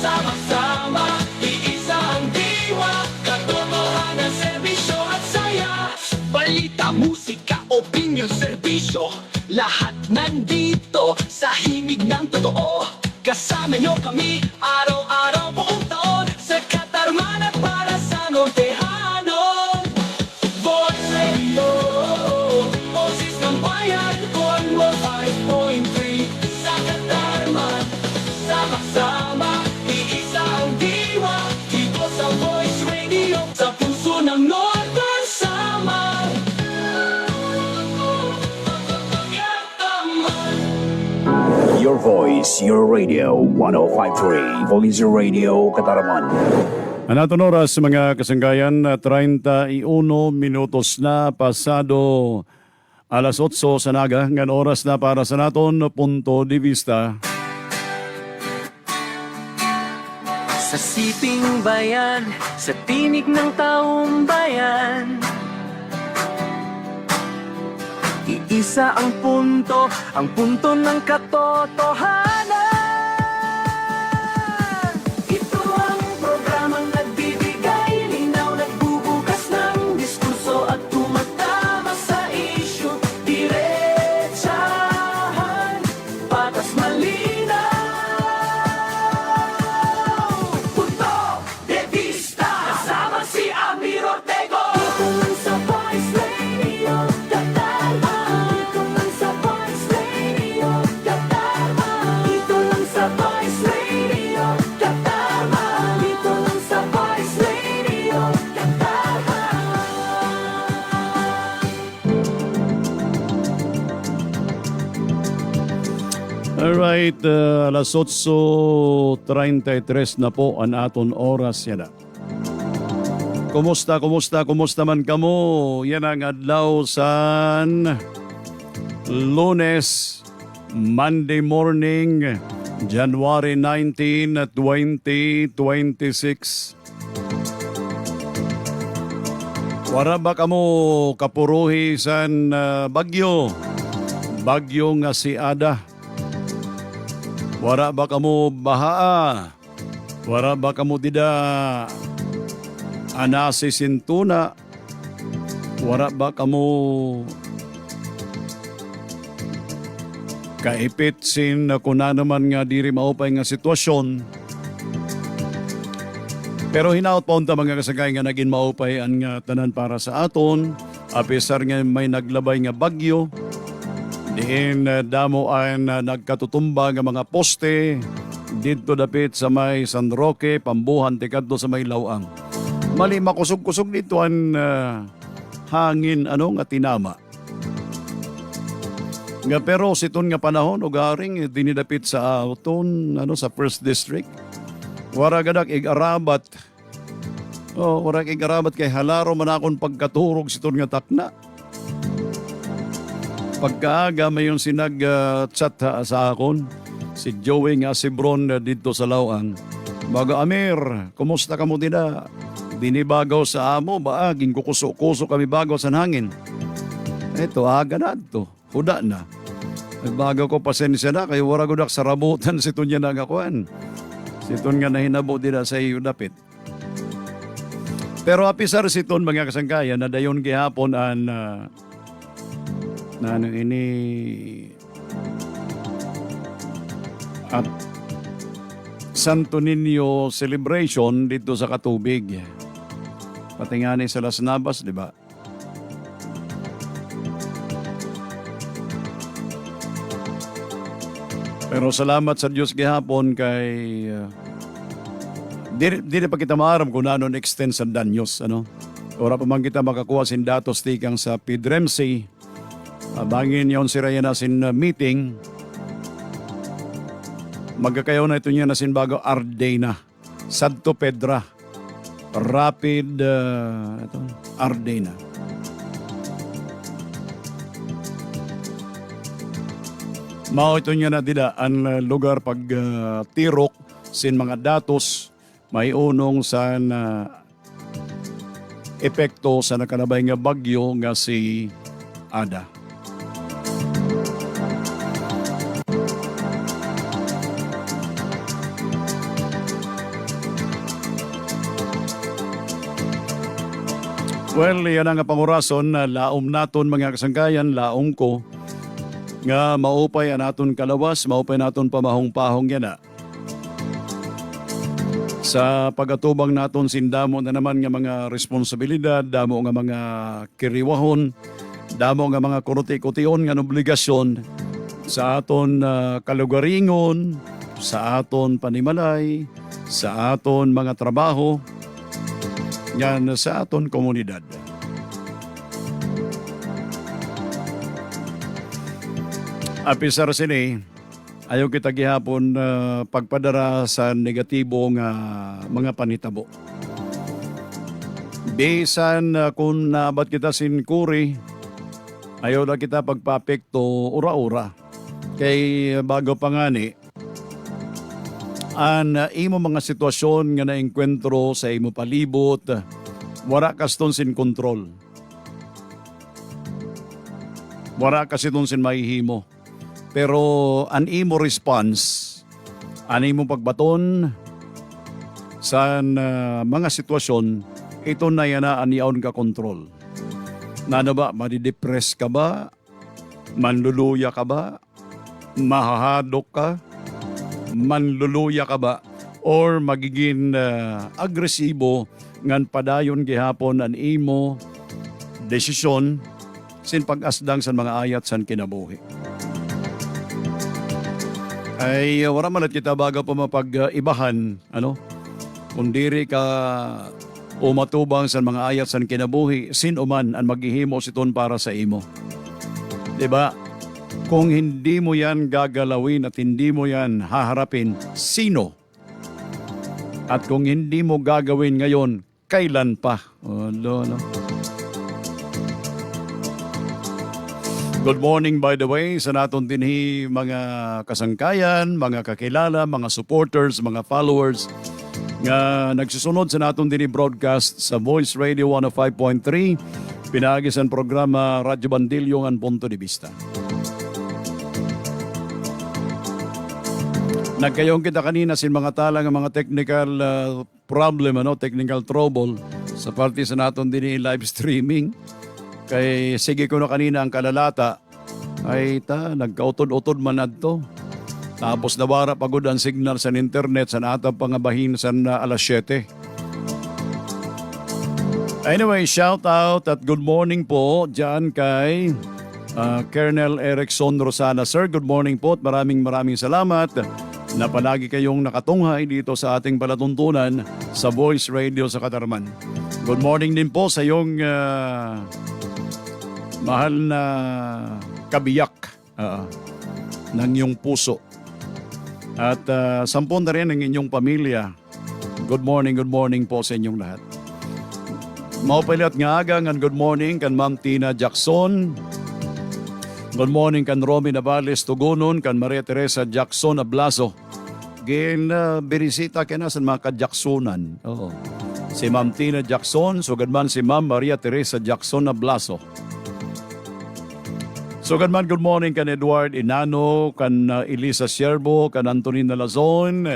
Sama-sama, iisa ang diwa, katotohanan, serbisyo at saya. Balita, musika, opinion, serbisyo, lahat nandito sa himig ng totoo. Kasama nyo kami, araw-araw buong taon, sa Katarman at para sa Nortehano. Voice Radio, boses ng bayan 105.3 sa Katarman. Sama-sama, iisa ang diwa, dito sa Voice Radio, sa puso ng Northern Samar. Your voice, your radio, 105.3 Voice Radio Katarman. Anaton oras mga kasanggayan, 31 minutos na pasado alas 8 sa naga. Ngan oras na para sa naton punto de vista. Sa siping bayan, sa tinig ng taong bayan, iisa ang punto ng katotohanan. Ito ang programang nagbibigay linaw, nagbubukas ng diskurso at tumatama sa isyu. Diretsahan, patas malinaw. Punto de vista, kasama si Amir Ortego. Dito lang sa Voice Radio Katarman. Dito lang sa Voice Radio Katarman. Dito lang sa Voice Radio Katarman. Dito lang sa Voice Radio Katarman. Alright, alas 8:33 na po ang aton oras yan na. Kumusta man kamo? Yan ang adlaw sa Lunes, Monday morning, January 19, 2026. Wara ba kamo kapuruhi san bagyo? Bagyo nga si Ada. Wara ba kamo bahaa? Wara ba kamo dida anasi sintuna? Wara ba kamo kaipit sin kuna naman nga diri maupay nga sitwasyon? Pero hinaot pa unta mga kasagay nga naging maupay ang nga tanan para sa aton, apisar nga may naglabay nga bagyo. Diin damo ang nagkatutumba nga mga poste dito dapit sa may San Roque, Pambuhan, tikadto sa may Lawang. Mali makusog-kusog dito ang hangin nga tinama. Nga pero siton nga panahon ug aring dinidapit sa auton sa First District. Wara gadak igarabat. Wara igarabat kay halaro man akon pagkaturog siton nga takna. Pagkaaga mayon sinag-chat sa akon si Joey nga si Bron dito sa Lawang. Baga Amir, kumusta ka mo dina? Dinibagaw sa amo ba aging kukuso-kuso kami bagaw sa hangin. Eto aga na to, huda na. Nagbagaw ko pasensya na kay wara gudak sa rabutan siton niya nagakuan. Siton nga nahinabo dina sa iyo dapit. Pero apisar siton mga kasangkayan na dayon gihapon an ini at Santo Niño celebration dito sa Katubig. Pati nga ni sa Las Navas, di ba? Pero salamat sa Diyos gihapon kay di pa kita maaram kung ano extend sa danyos, Ora pa man kita makakuha sin datos tikang sa PIDREMC. Bangin yon si Ryan nasin meeting. Magkakayaw na ito niya nasin bago Arday na. Santo Pedra. Rapid Arday na. Mao ito niya na dida ang lugar pag tirok sin mga datos may unong sa epekto sa nakalabay nga bagyo nga si Ada. Well, yan ang pangurason na laom naton mga kasangkayan, laom ko nga maupay naton kalawas, maupay naton pamahong-pahong yan na. Sa pagatubang naton sindamo na naman nga mga responsibilidad, damo nga mga kiriwahon, damo nga mga kuruti-kutiyon nga obligasyon sa aton kalugaringon, sa aton panimalay, sa aton mga trabaho, yan sa aton komunidad. Apisar sini, ayaw kita gihapon pagpadara sa negatibo nga mga panitabo. Bisan kung nabat kita sinkuri, ayaw na kita pagpapekto ura-ura. Kay bago pa nga ni, imo mga sitwasyon nga naengkwentro sa imo palibot, wala kaston sin kontrol. Wala kasi ton sin mahihimo. Pero an imo response, an imo pagbaton sa mga sitwasyon, ito na yan na aniyaon ka kontrol. Nano ba, madidepress ka ba? Manluluya ka ba? Mahahadok ka? Manluluya ka ba? Or magiging agresibo ngan padayon gihapon an imo desisyon sin pag-asdang sa mga ayat san kinabuhi. Ay wala man at kita baga pa mapag-ibahan, kung diri ka umatubang sa mga ayat san kinabuhi, sin uman ang maghihimo siton para sa imo. Diba? Kung hindi mo yan gagalawin at hindi mo yan haharapin, sino? At kung hindi mo gagawin ngayon, kailan pa? Good morning by the way sa naton dinhi mga kasangkayan, mga kakilala, mga supporters, mga followers nga nagsusunod sa naton dinhi broadcast sa Voice Radio 105.3, pinagi sa programa Radyo Bandilyo ang Punto de Vista. Nagkayong kita kanina sin mga tala nga mga technical problem, technical trouble sa parte sa naton dinhi live streaming. Kay sige ko na kanina ang kalalata, ay nagkautod-utod man adto. Tapos nawara pagod ang signal sa internet sa atang pangabahin sa alas 7. Anyway, shout out at good morning po dyan kay Colonel Erickson Rosana. Sir, good morning po at maraming salamat na palagi kayong nakatunghay dito sa ating palatuntunan sa Voice Radio sa Katarman. Good morning din po sa iyong mahal na kabiyak ng iyong puso. At sampun na rin ang inyong pamilya. Good morning po sa inyong lahat. Maupalit nga aga ng good morning kan Ma'am Tina Jackson. Good morning kan Romy Navales Tugunon, kan Maria Teresa Jackson Ablaso. Birisita ka na sa mga ka-Jacksonan. Si Ma'am Tina Jackson, sugad man si Ma'am Maria Teresa Jackson Ablaso. So good morning kan Edward Inano, kan Elisa Sierbo, kan Antonina Lazon,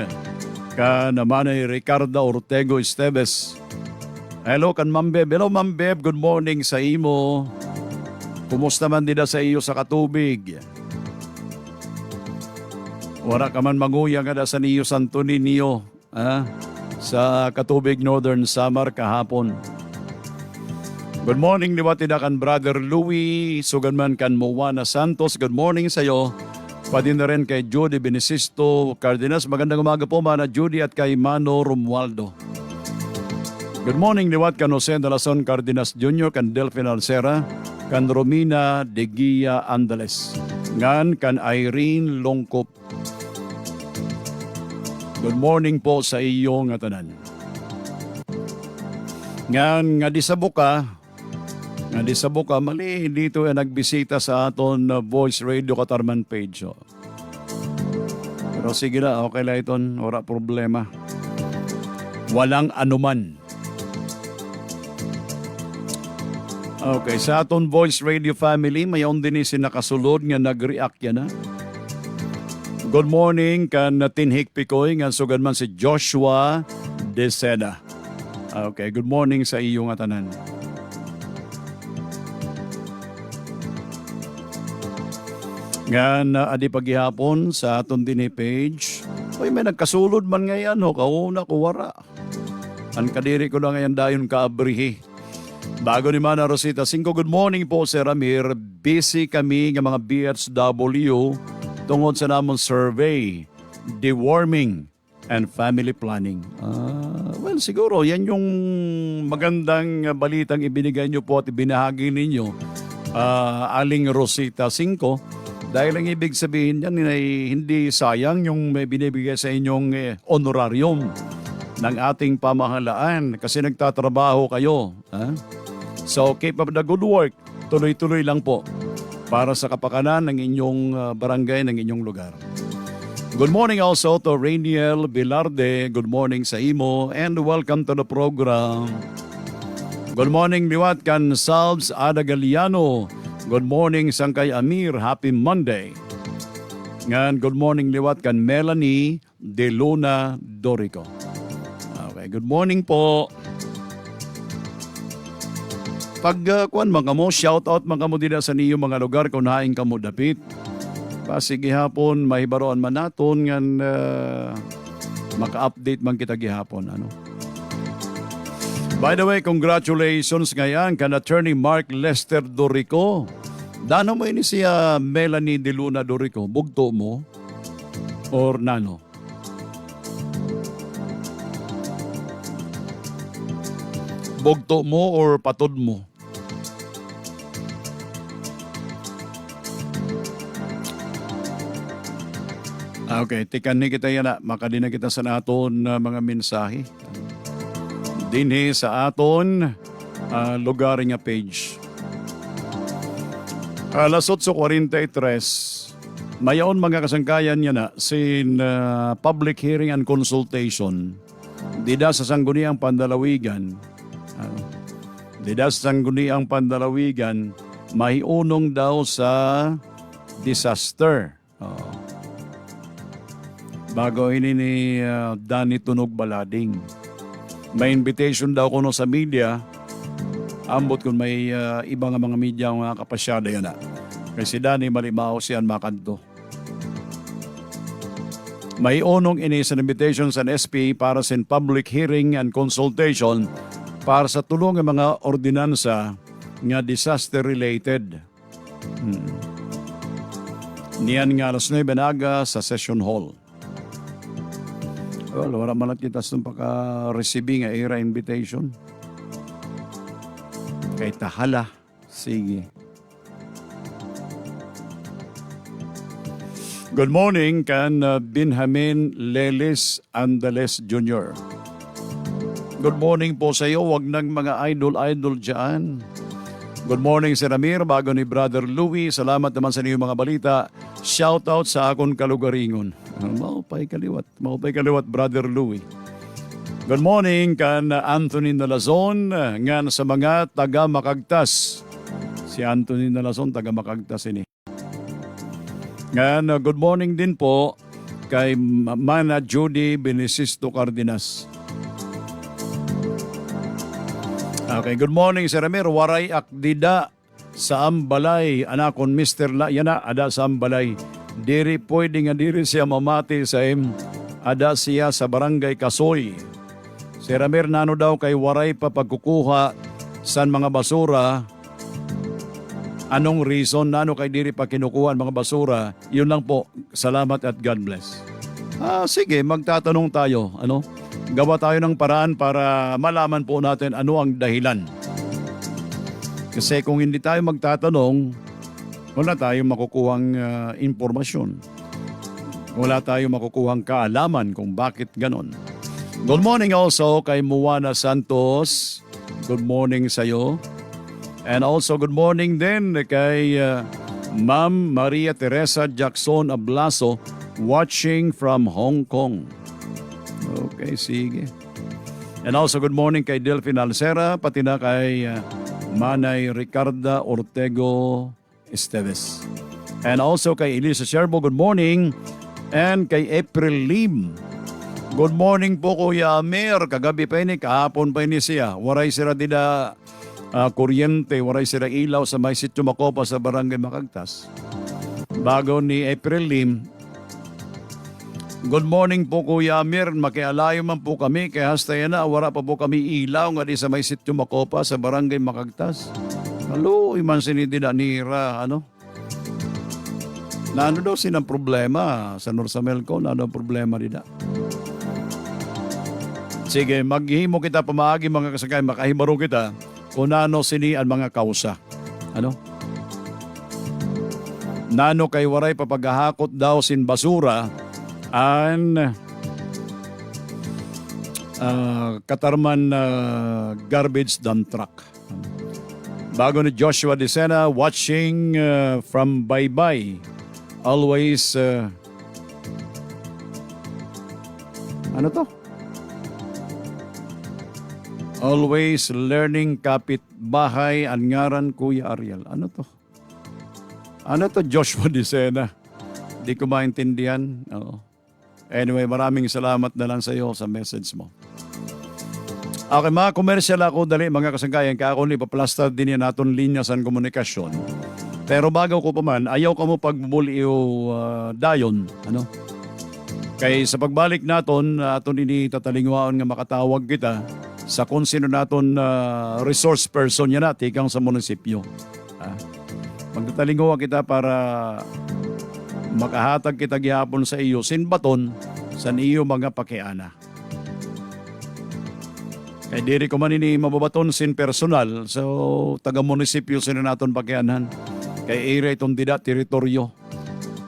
kan Manay Ricardo Ortego Esteves. Hello kan Ma'am Beb. Hello Ma'am Beb, good morning sa imo. Kumusta man dida sa iyo sa katubig? Wala ka man manguya nga da sa niyo Santo Niño, sa katubig Northern Samar kahapon. Good morning liwati na kan Brother Louie, sugan man kan Moana Santos. Good morning sa iyo. Pati na rin kay Judy Benicisto Cardenas. Magandang umaga po mana Judy at kay Mano Romualdo. Good morning liwat kan Jose Dalason Cardenas Jr., kan Delphine Alcera, kan Romina De Guia Andales, ngan kan Irene Longkop. Good morning po sa iyo nga tanan. Ngan nga di sa buka, mali dito ay nagbisita sa aton Voice Radio Katarman page. Pero sige na, okay lang ito, wala problema. Walang anuman. Okay, sa aton Voice Radio family, mayon din si nakasulod nga nag-react yan. Good morning kan Tinhik Picoy, nga sugan man si Joshua De Seda. Okay, good morning sa iyo nga tanan. Nga na adi paghihapon sa aton din page. Uy, may nagkasulod man ngayon, ho, kauna ko wara. Ang kadiri ko na ngayon dayon kaabrihi. Bago ni Mana Rosita 5, good morning po Sir Ramir. Busy kami ng mga BHW tungod sa namon survey, deworming, and family planning. Well, siguro yan yung magandang balitang ibinigay nyo po at ibinahagi ninyo, Aling Rosita 5. Dahil ang ibig sabihin yan ay hindi sayang yung may binibigay sa inyong honorarium ng ating pamahalaan kasi nagtatrabaho kayo. So keep up the good work. Tuloy-tuloy lang po para sa kapakanan ng inyong barangay, ng inyong lugar. Good morning also to Rainiel Velarde. Good morning sa imo and welcome to the program. Good morning liwat kan Salves Ada Galiano. Good morning Sangkay Amir. Happy Monday. And good morning liwat kan Melanie De Luna Dorico. Okay, good morning po. Pag kuan mga mo, shout out mga mo din sa niyo mga lugar kung naing kamo dapit. Sige hapon, mahibaroan man naton ngan maka-update man kita gihapon. Ano? By the way, congratulations ngayon kan Attorney Mark Lester Dorico. Dano mo ini siya Melanie De Luna Dorico? Bugto mo? Or nano? Bugto mo or patod mo? Okay, tikan ni kita yan na. Makadina kita sa naton mga mensahe. Dinhi sa aton lugar nga page. Alas 8:43, mayaon mga kasangkayan niya na sin public hearing and consultation dida sa Sangguniang Pandalawigan. Dida sa Sangguniang Pandalawigan, mahiunong daw sa disaster. Bago ini ni Danny Tunog Balading. May invitation daw kuno sa media. Ambot kung may ibang mga media ang mga kapasyada yan na. Kasi Danny malimaw siyan makanto. May unong ini sa invitation sa SPA para sa public hearing and consultation para sa tulong ng mga ordinansa nga disaster related. Niyan nga alas 9 naga sa session hall. Well, wala man kita sa pagka-receiving nga era invitation. Kay tahala. Sige. Good morning kan Benjamin Lelis Andales Jr. Good morning po sa iyo. Wag nang mga idol-idol dyan. Good morning si Ramir. Bago ni Brother Louie. Salamat naman sa inyo mga balita. Shout out sa akong kalugaringon. Maupay kaliwat, Brother Louie. Good morning kan Anthony Nalazon ngan sa mga taga Makagtas. Si Anthony Nalazon taga Makagtas ini. Ngan good morning din po kay Mana Judy Benicisto Cardenas. Okay, good morning Sir Ramir. Waray akdida sa ambalay anakon Mr. La yana ada sa ambalay. Diri pwede nga diri siya mamati sa ada siya sa barangay Kasoy. Si Ramir nano daw kay waray pa pagkukuha sa mga basura. Anong reason nano kay diri pa kinukuha ang mga basura? Yun lang po. Salamat at God bless. Sige, magtatanong tayo. Ano? Gawa tayo ng paraan para malaman po natin ano ang dahilan. Kasi kung hindi tayo magtatanong, wala tayong makukuhang impormasyon. Wala tayong makukuhang kaalaman kung bakit ganon. Good morning also kay Moana Santos. Good morning sa iyo. And also good morning din kay Ma'am Maria Teresa Jackson Ablaso watching from Hong Kong. Okay, sige. And also good morning kay Delphine Alcera, pati na kay Manay Ricarda Ortego Esteves. And also kay Elisa Sherbo, good morning. And kay April Lim. Good morning po Kuya Amir. Kagabi pa ini, kahapon pa ini siya. Waray sira dida kuryente, waray sira ilaw sa may sityo Macopa sa Barangay Makagtas. bago ni April Lim. Good morning po Kuya Amir, makialayo man po kami kay hastaya na wala pa po kami ilaw nga di sa may sityo Makopa sa barangay Makagtas. Halo, iman sinidi na nira, ano? Na ano daw sinang problema sa Norsamelco, na ano ang problema nila? Sige, maghimo kita pamaagi mga kasagay, makahibaro kita kung nano sini ang mga kausa. Ano? Nano kay waray papaghahakot daw sin basura an Katarman garbage dump truck. Bago ni Joshua Disena, watching from Baybay. Always ano to? Always learning kapit bahay ang ngaran Kuya Ariel. Ano to? Ano to Joshua Disena? Di ko maintindihan. Oo. Anyway, maraming salamat na lang sa iyo sa message mo. Okay, mga komersyal ako dali, mga kasangkayan, ka ako ipaplasta din yan natin linya sa komunikasyon. Pero bago ko pa man, ayaw ka mo pagbuliw dayon. Ano? Kaya sa pagbalik natin, aton ini tatalingwaon nga makatawag kita sa kung sino natin resource person yan tikang sa munisipyo. Magtatalingwa kita para makahatag kita gihapon sa iyo sinbaton sa iyo mga pakiana. Kaya diri ko man ini mababaton sin personal so taga-munisipyo sino naton pakianan. Kaya ira iton dida teritoryo.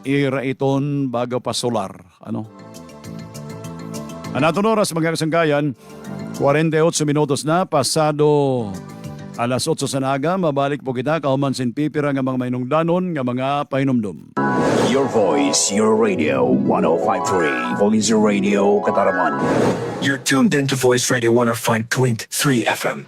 Ira iton bago pa solar. Ano? Anaton oras mga kasangkayan, 48 minutos na pasado alas 8 sa naga, mabalik po kita kauman sin pipira nga mga mainungdanon nga mga painumdum. Your voice, your radio, 105.3. Voice Radio Kataraman. You're tuned into Voice Radio 105.3 FM.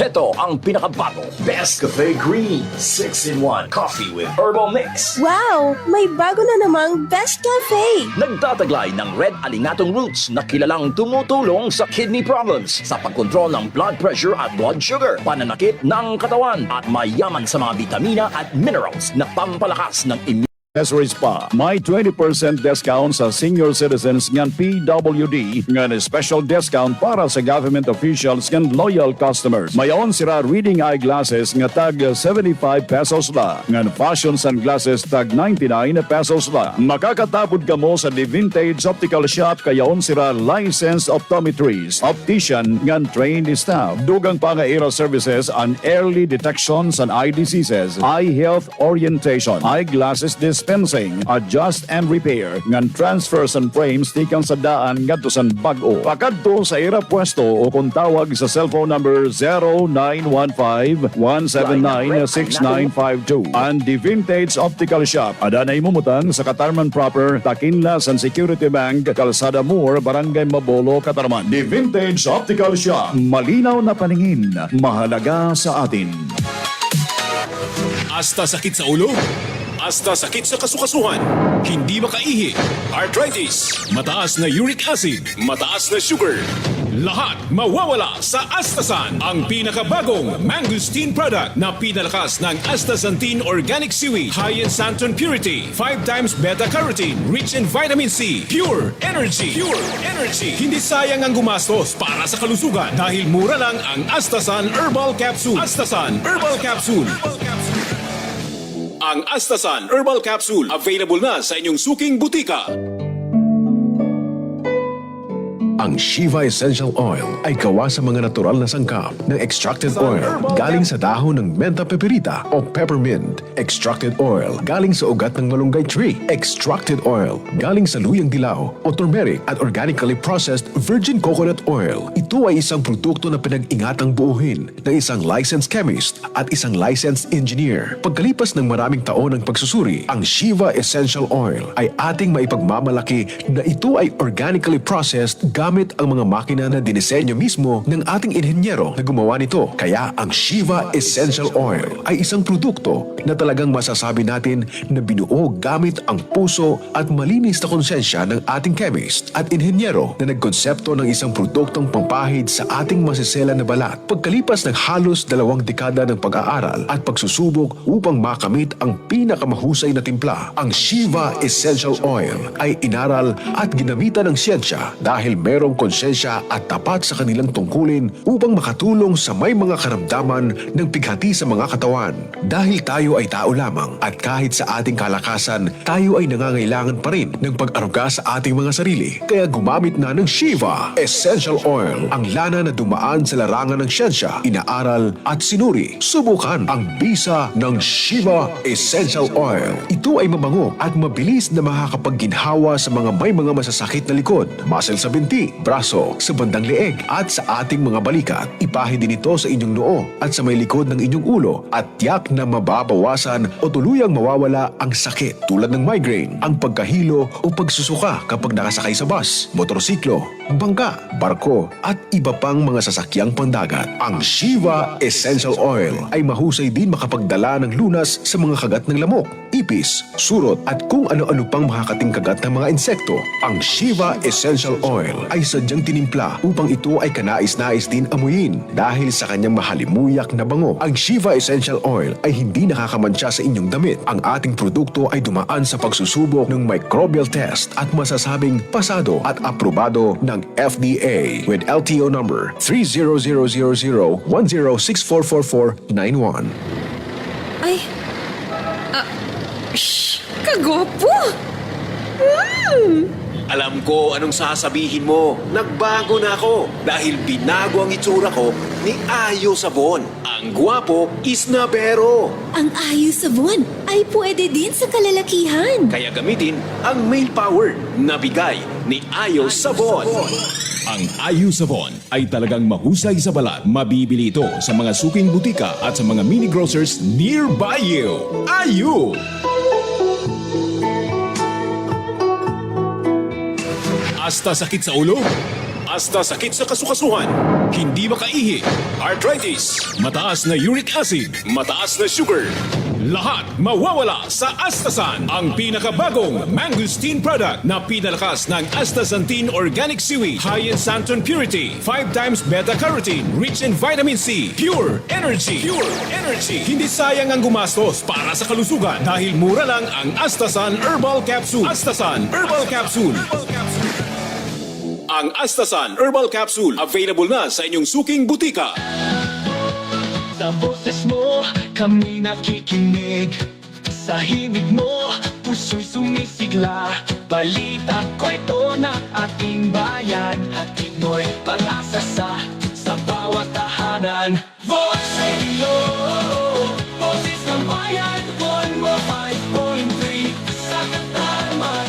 Heto ang pinakabago, Best Cafe Green 6-in-1 Coffee with Herbal Mix. Wow! May bago na namang Best Cafe! Nagtataglay ng red alingatong roots na kilalang tumutulong sa kidney problems, sa pagkontrol ng blood pressure at blood sugar, pananakit ng katawan, at mayaman sa mga vitamina at minerals na pampalakas ng immune. Accessories pa, may 20% discount sa senior citizens ngan PWD ngan special discount para sa government officials ngan loyal customers. Mayon sira reading eyeglasses nga tag 75 pesos la, ngan fashion sunglasses tag 99 pesos la. Makakatapod ka mo sa The Vintage Optical Shop kayaon sira licensed optometrist, optician ngan trained staff. Dugang pangaira services and early detections and eye diseases, eye health orientation, eyeglasses dispensing, adjust and repair, ngan transfers and frames tikang sa daan ngadto sa bag-o. Pakadto sa ira pwesto o kung tawag sa cellphone number 0915-179-6952. And The Vintage Optical Shop, adanay mumutang sa Katarman Proper, Takinlas and Security Bank, Kalsada Moore, Barangay Mabolo, Katarman. The Vintage Optical Shop, malinaw na paningin, mahalaga sa atin. Hasta sakit sa ulo, hasta sakit sa kasukasuhan, hindi makaihi, arthritis, mataas na uric acid, mataas na sugar. Lahat mawawala sa Astasan, ang pinakabagong mangosteen product na pinalakas ng Astaxanthin Organic Seaweed, high in xanthan purity, 5 times beta-carotene, rich in vitamin C, pure energy. Pure energy. Hindi sayang ang gumastos para sa kalusugan dahil mura lang ang Astasan Herbal Capsule. Astasan Herbal Capsule. Ang Astasan Herbal Capsule, available na sa inyong suking butika. Ang Shiva Essential Oil ay gawa sa mga natural na sangkap ng extracted oil galing sa dahon ng menta peperita o peppermint. Extracted oil galing sa ugat ng malunggay tree. Extracted oil galing sa luyang dilaw o turmeric at organically processed virgin coconut oil. Ito ay isang produkto na pinag-ingatang buuhin ng isang licensed chemist at isang licensed engineer. Pagkalipas ng maraming taon ng pagsusuri, ang Shiva Essential Oil ay ating maipagmamalaki na ito ay organically processed gamit gamit ang mga makina na dinisenyo mismo ng ating inhenyero na gumawa nito. Kaya ang Shiva Essential Oil ay isang produkto na talagang masasabi natin na binuo gamit ang puso at malinis na konsensya ng ating chemist at inhenyero na nagkonsepto ng isang produktong pampahid sa ating masisela na balat. Pagkalipas ng halos 2 dekada ng pag-aaral at pagsusubok upang makamit ang pinakamahusay na timpla, ang Shiva Essential Oil ay inaral at ginamitan ng siyensya dahil merong konsensya at tapat sa kanilang tungkulin upang makatulong sa may mga karamdaman ng pighati sa mga katawan. Dahil tayo ay tao lamang at kahit sa ating kalakasan, tayo ay nangangailangan pa rin ng pag-aruga sa ating mga sarili. Kaya gumamit na ng Shiva Essential Oil, ang lana na dumaan sa larangan ng siyensya, inaaral at sinuri. Subukan ang bisa ng Shiva Essential Oil. Ito ay mabango at mabilis na makakapagginhawa sa mga may mga masasakit na likod, muscle sa binti, braso, sa bandang leeg at sa ating mga balikat. Ipahid din ito sa inyong noo at sa may likod ng inyong ulo at tiyak na mababawasan o tuluyang mawawala ang sakit tulad ng migraine, ang pagkahilo o pagsusuka kapag nakasakay sa bus, motorsiklo, bangka, barko at iba pang mga sasakyang pandagat. Ang Shiva Essential Oil ay mahusay din makapagdala ng lunas sa mga kagat ng lamok, ipis, surot at kung ano-ano pang makakating kagat ng mga insekto. Ang Shiva Essential Oil ay sadyang tinimpla upang ito ay kanais-nais din amuyin dahil sa kanyang mahalimuyak na bango. Ang Shiva Essential Oil ay hindi nakakamansya sa inyong damit. Ang ating produkto ay dumaan sa pagsusubok ng microbial test at masasabing pasado at aprobado ng FDA with LTO number 3000010644491. Ay, kagwapo! Alam ko anong sasabihin mo. Nagbago na ako dahil binago ang itsura ko ni Ayo Sabon. Ang gwapo is nabero. Ang ayos sa buwan ay pwede din sa kalalakihan. Kaya gamitin ang male power na bigay ni Ayo Sabon. Ang Ayu Sabon ay talagang mahusay sa balat. Mabibili ito sa mga suking butika at sa mga mini grocers nearby you. Ayu! Hasta sakit sa ulo, hasta sakit sa kasukasuhan, hindi makaihi, arthritis, mataas na uric acid, mataas na sugar. Lahat mawawala sa Astasan, ang pinakabagong mangosteen product na pinalakas ng Astaxanthin Organic Seaweed, high in xanthan purity, 5 times beta-carotene, rich in vitamin C, pure energy. Pure energy. Hindi sayang ang gumastos para sa kalusugan dahil mura lang ang Astasan Herbal Capsule. Astasan Herbal Capsule. Ang Astasan Herbal Capsule, available na sa inyong suking butika. Sa boses mo, kami nakikinig. Sa himig mo, puso'y sumisigla. Balita ko ito ng ating bayan. Hatid mo'y pag-asa sa bawat tahanan. Voice Radio, boses ng bayan, 105.3 sa Katarman.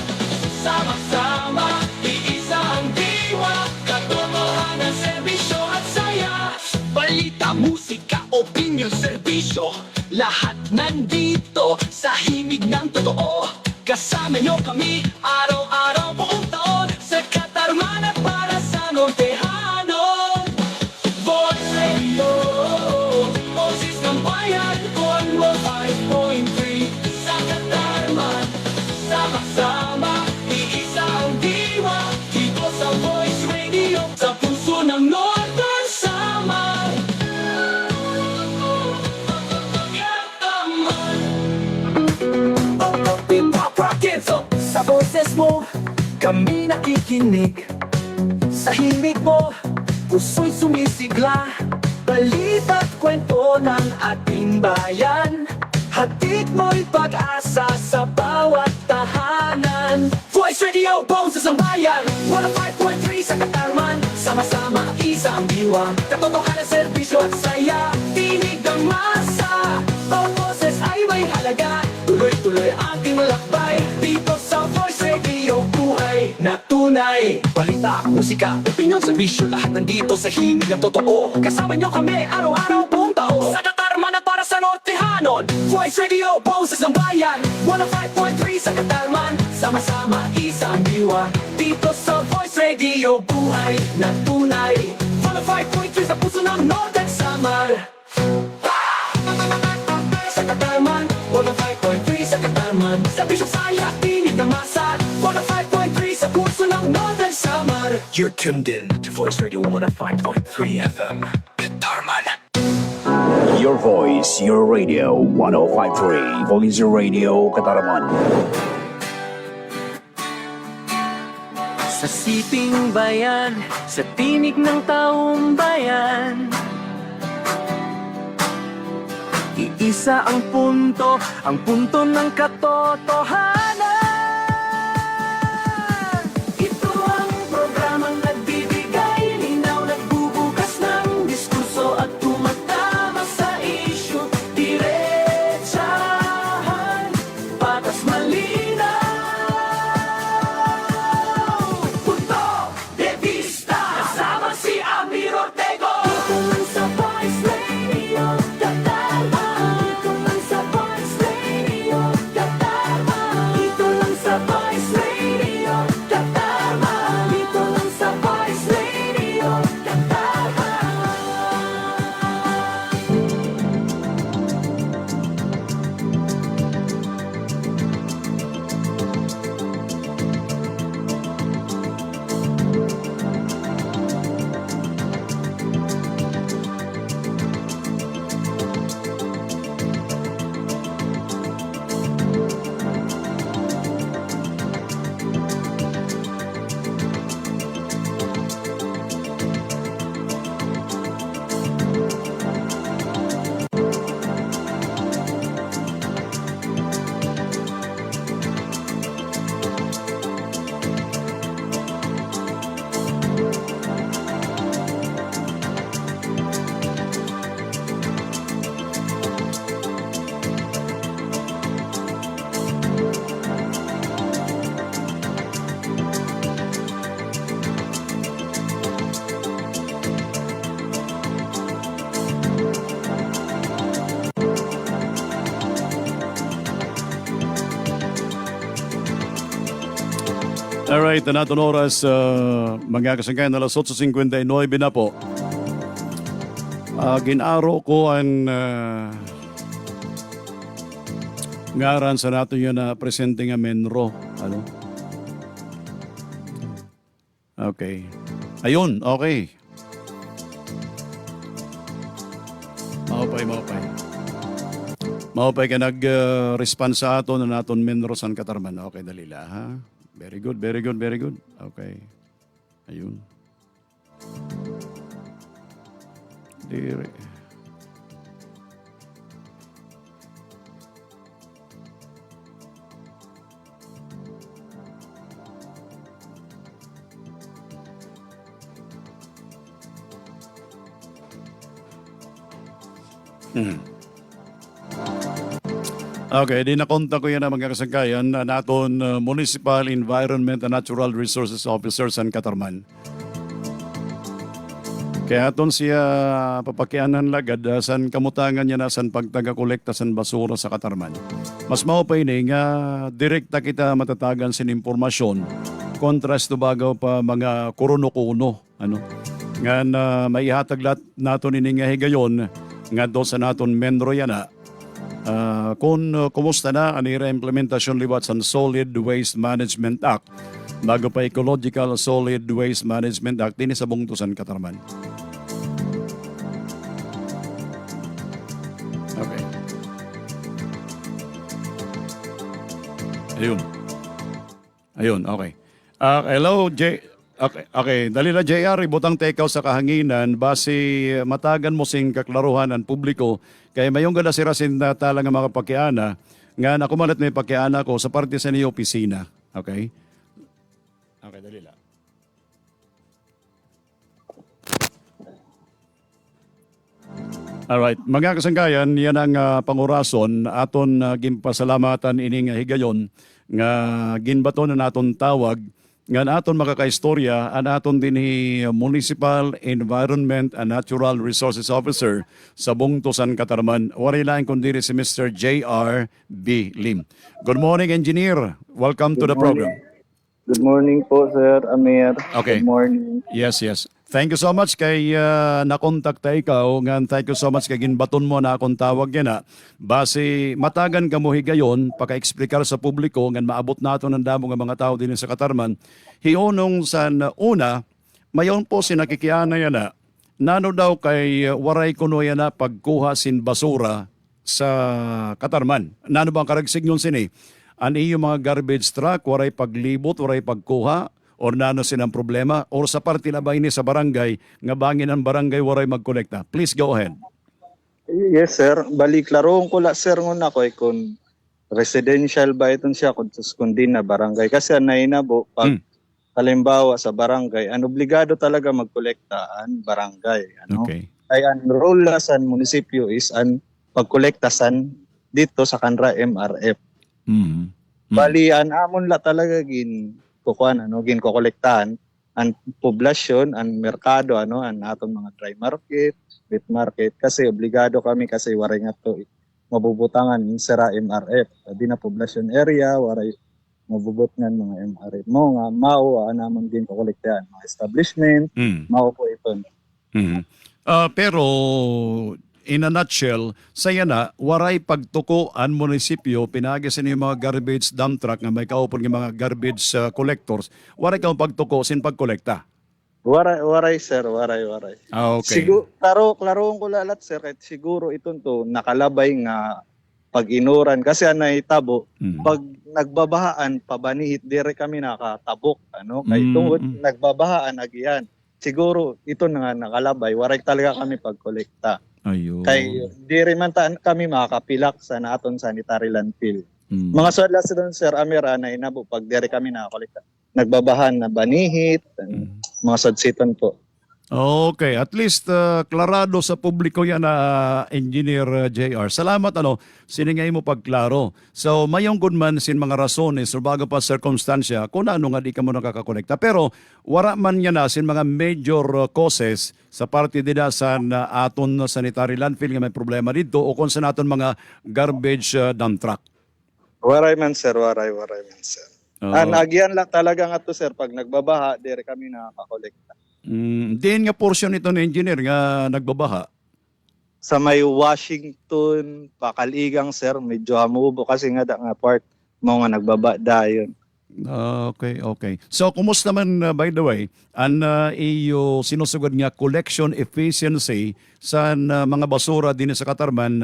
Sama-sama, iisa ang diwa, katotohanan ng serbisyo at saya. Balita, musika, opinion, serbisyo, lahat nandito sa himig ng totoo. Kasama nyo kami araw-araw buong taon sa Katarman at para sa Nortehanon. Voice Radio, boses ng bayan, 105.3 sa Katarman. Sama-sama, iisa ang diwa, dito sa Voice Radio, sa puso ng Northern Samar. Sa boses mo, kami nakikinig. Sa himig mo, puso'y sumisigla. Balita't kwento ng ating bayan. Hatid mo'y pag-asa sa bawat tahanan. Voice Radio, boses ang bayan, 105.3 sa Katarman. Sama-sama, isa ang diwa, katotohanan, serbisyo at saya. Tinig ng masa, bawat boses ay may halaga. Tuloy-tuloy ang ating lakbay, dito sa Voice Radio, buhay na tunay. Balita, musika, opinion, serbisyo, lahat nandito sa himig ng totoo. Kasama nyo kami araw-araw buong taon sa Katarman at para sa Nortehanon. Voice Radio, boses ng bayan, 105.3 sa Katarman. Sama-sama, isa ang diwa, dito sa Voice Radio. Radio buhay na tunay 105.3 sa puso ng Northern Samar. Sa Katarman 105.3 sa Katarman. Sa Bishop Saya, tinig ng masa 105.3 sa puso ng Northern Samar. You're tuned in to Voice Radio 105.3 FM Katarman. Your voice, your radio, 105.3 Voice Radio Katarman. Sa siping bayan, sa tinig ng taong bayan, iisa ang punto ng katotohanan. Ito ang programang nagbibigay linaw, nagbubukas ng diskurso at tumatama sa isyu. Diretsahan, patas malinaw. Punto de vista, kasama si Amir Ortego. Dito lang sa Voice Radio Katarman. Dito lang sa Voice Radio Katarman. Dito lang sa Voice Radio Katarman. Dito lang sa Voice Radio Katarman. Alright, na natin oras, mga kasangkayan, alas 8:59 na po. Ginaro ko ang ngaran sa natin yun na presente nga menro. Ano? Okay. Ayun, okay. Maupay. Maupay ka nag-response sa ato na naton menro San Katarman. Okay, dalila ha. Very good. Okay. Ayun. Dire. Okay, di nakonta ko yan ang mga kasangkayan na naton Municipal Environment and Natural Resources Officer San Katarman. Kaya aton siya papakianan lagad san kamutangan niya na san pagtaga-kolekta san basura sa Katarman. Mas maupay ni nga direkta kita matatagan sin impormasyon kontras to bagaw pa mga kuruno-kuno. Ano? Nga na maihatag naton ini nga higayon nga do sa naton menro yan na kung kumusta na ang implementasyon liwat sa Solid Waste Management Act bago pa Ecological Solid Waste Management Act din sa Bungtusan Katarman. Okay. Ayun, okay. Hello, Okay, dalila JR, ibutang tekaw sa kahanginan, base matagan mo sing kaklaruhan ang publiko, kaya mayong gada sirasin na talang mga pakiana, nga nakumalat may pakiana ko sa parte sa niyo opisina. Okay? Okay, dalila. Alright, mga kasangkayan, yan ang pangurason, aton gimpasalamatan ining higayon, nga ginbato na naton tawag, nga aton makakaistorya ang aton dinhi Municipal Environment and Natural Resources Officer sa Bungtusan Katarman. Wari lang kundi si Mr. J.R. B. Lim. Good morning, Engineer. Welcome to the program. Good morning po, Sir Amir. Okay. Good morning. Yes, yes. Thank you so much kay nakontakta ikaw. Nga thank you so much kay ginbaton mo na akong tawag yan na. Base matagan ka mo higayon, paka-explikar sa publiko, nga maabot nato ng damo nga mga tao din sa Katarman. Hiunong sa una, mayon po sinakikiana yan na, nano daw kay waray kuno yan na pagkuha sin basura sa Katarman. Nano ba ang karagsignyon sini? Ang iyo mga garbage truck, waray paglibot, waray pagkuha, or nano sinang problema, or sa parte na ba ini sa barangay, nga bangin ang barangay waray magkolekta. Please go ahead. Yes, sir. Balik laroon ko la, sir, nguna ko kung residential ba itong siya kung di na barangay. Kasi nainabo, pag halimbawa sa barangay, ang obligado talaga magkolekta ang barangay. Ano? Okay. Ay ang role na sa munisipyo is ang pagkolektasan dito sa kanra MRF. Bali, ang amon la talaga kukuan gin kokolektahan ang poblasyon, ang merkado, ang atong mga dry market, wet market, kasi obligado kami kasi waray nga to mabubutangan sira MRF. Di na poblasyon area, waray mabubut nga mga MRF mo nga mao namon din kokolektahan mga establishment, mao po ito. Pero in a nutshell, saya na, waray pagtuko ang munisipyo, pinagasin yung mga garbage dump truck nga may kaupon ng mga garbage collectors, waray kang pagtuko sin pagkolekta. Waray sir, waray. Okay. Siguro, klaroon ko lalat sir, kahit siguro itong to nakalabay nga pag-inuran kasi anay tabo, pag nagbabahaan, pabanihit, dire kami nakatabok, kay tungod nagbabahaan agiyan. Siguro ito na nga nakalabay, waray talaga kami pagkolekta. Ayun. Kay di rin man kami makakapilak sa naton sanitary landfill. Mga swadlas doon Sir Amira na inabo pag dire kami nakakolekta. Nagbabahan na banihit, mga sadsiton po. Okay, at least klarado sa publiko yan na Engineer JR. Salamat siningay mo pagklaro. So mayong good man sin mga rasones o bago pa circumstansya kung ano nga di ka mo nakakakonekta. Pero wara man yan na sin mga major causes sa parte nila sa aton sanitary landfill nga may problema dito o kung sa naton mga garbage dump truck. Waray man sir. Nagyan lang talaga nga to sir pag nagbabaha dire kami nakakakolekta. Diin nga portion ito ng engineer nga nagbabaha. Sa may Washington, Pakaligang sir, medyo hamubo kasi nga part mo nga nagbaba dayon. Okay. So kumusta man by the way, ang iyo sinusugod nga collection efficiency sa mga basura din sa Katarman,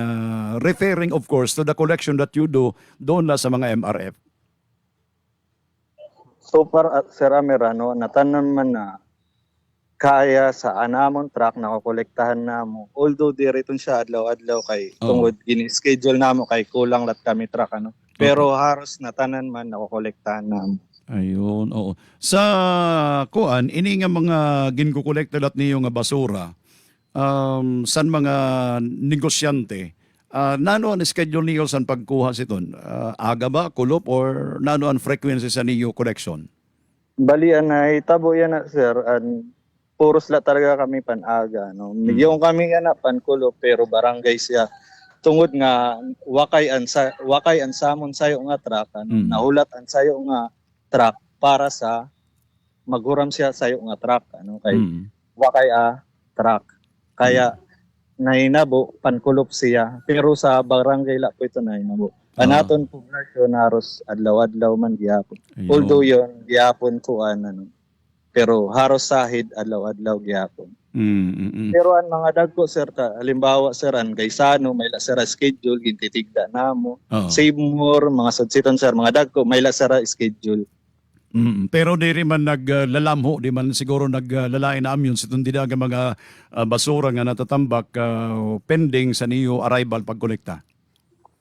referring of course to the collection that you do doon sa mga MRF? So far, Sir Amirano, natanan man na kaya sa anamon truck nakakolektahan namo. Although direton siya adlaw-adlaw kay tungod gini-schedule namo kay kulang lat kami truck Pero haros natanan man nakokolektahan namo. Ayun, oo. Sa kuan ini nga mga ginkukolekta lat niyo nga basura. San mga negosyante nano ang schedule niyo san pagkuha siton? Aga ba, kulop or nano ang frequency sa niyo collection? Bali anay tabo yan sir puros la talaga kami panaga Yung kami pankulo pero barangay siya tungod nga wakay an samon sayo nga truck nahulat an sayo nga truck para sa maghuram siya sayo nga truck kay wakay truck kaya nahinabo pankulop siya pero sa barangay la po ito nahinabo. Anaton poblasyon haros adlaw-adlaw man gihapon. Although yon gihapon ko pero haros sahid adlaw-adlaw gihapon. Pero ang mga dagko sir halimbawa sir an Gaisano may la sir schedule gintitigda namo. Save more mga sadsiton sir mga dagko may la sir schedule. Pero di rin man naglalamho, di man siguro naglalain na amyun sa tundidaga mga basura nga natatambak pending sa niyo arrival pagkolekta.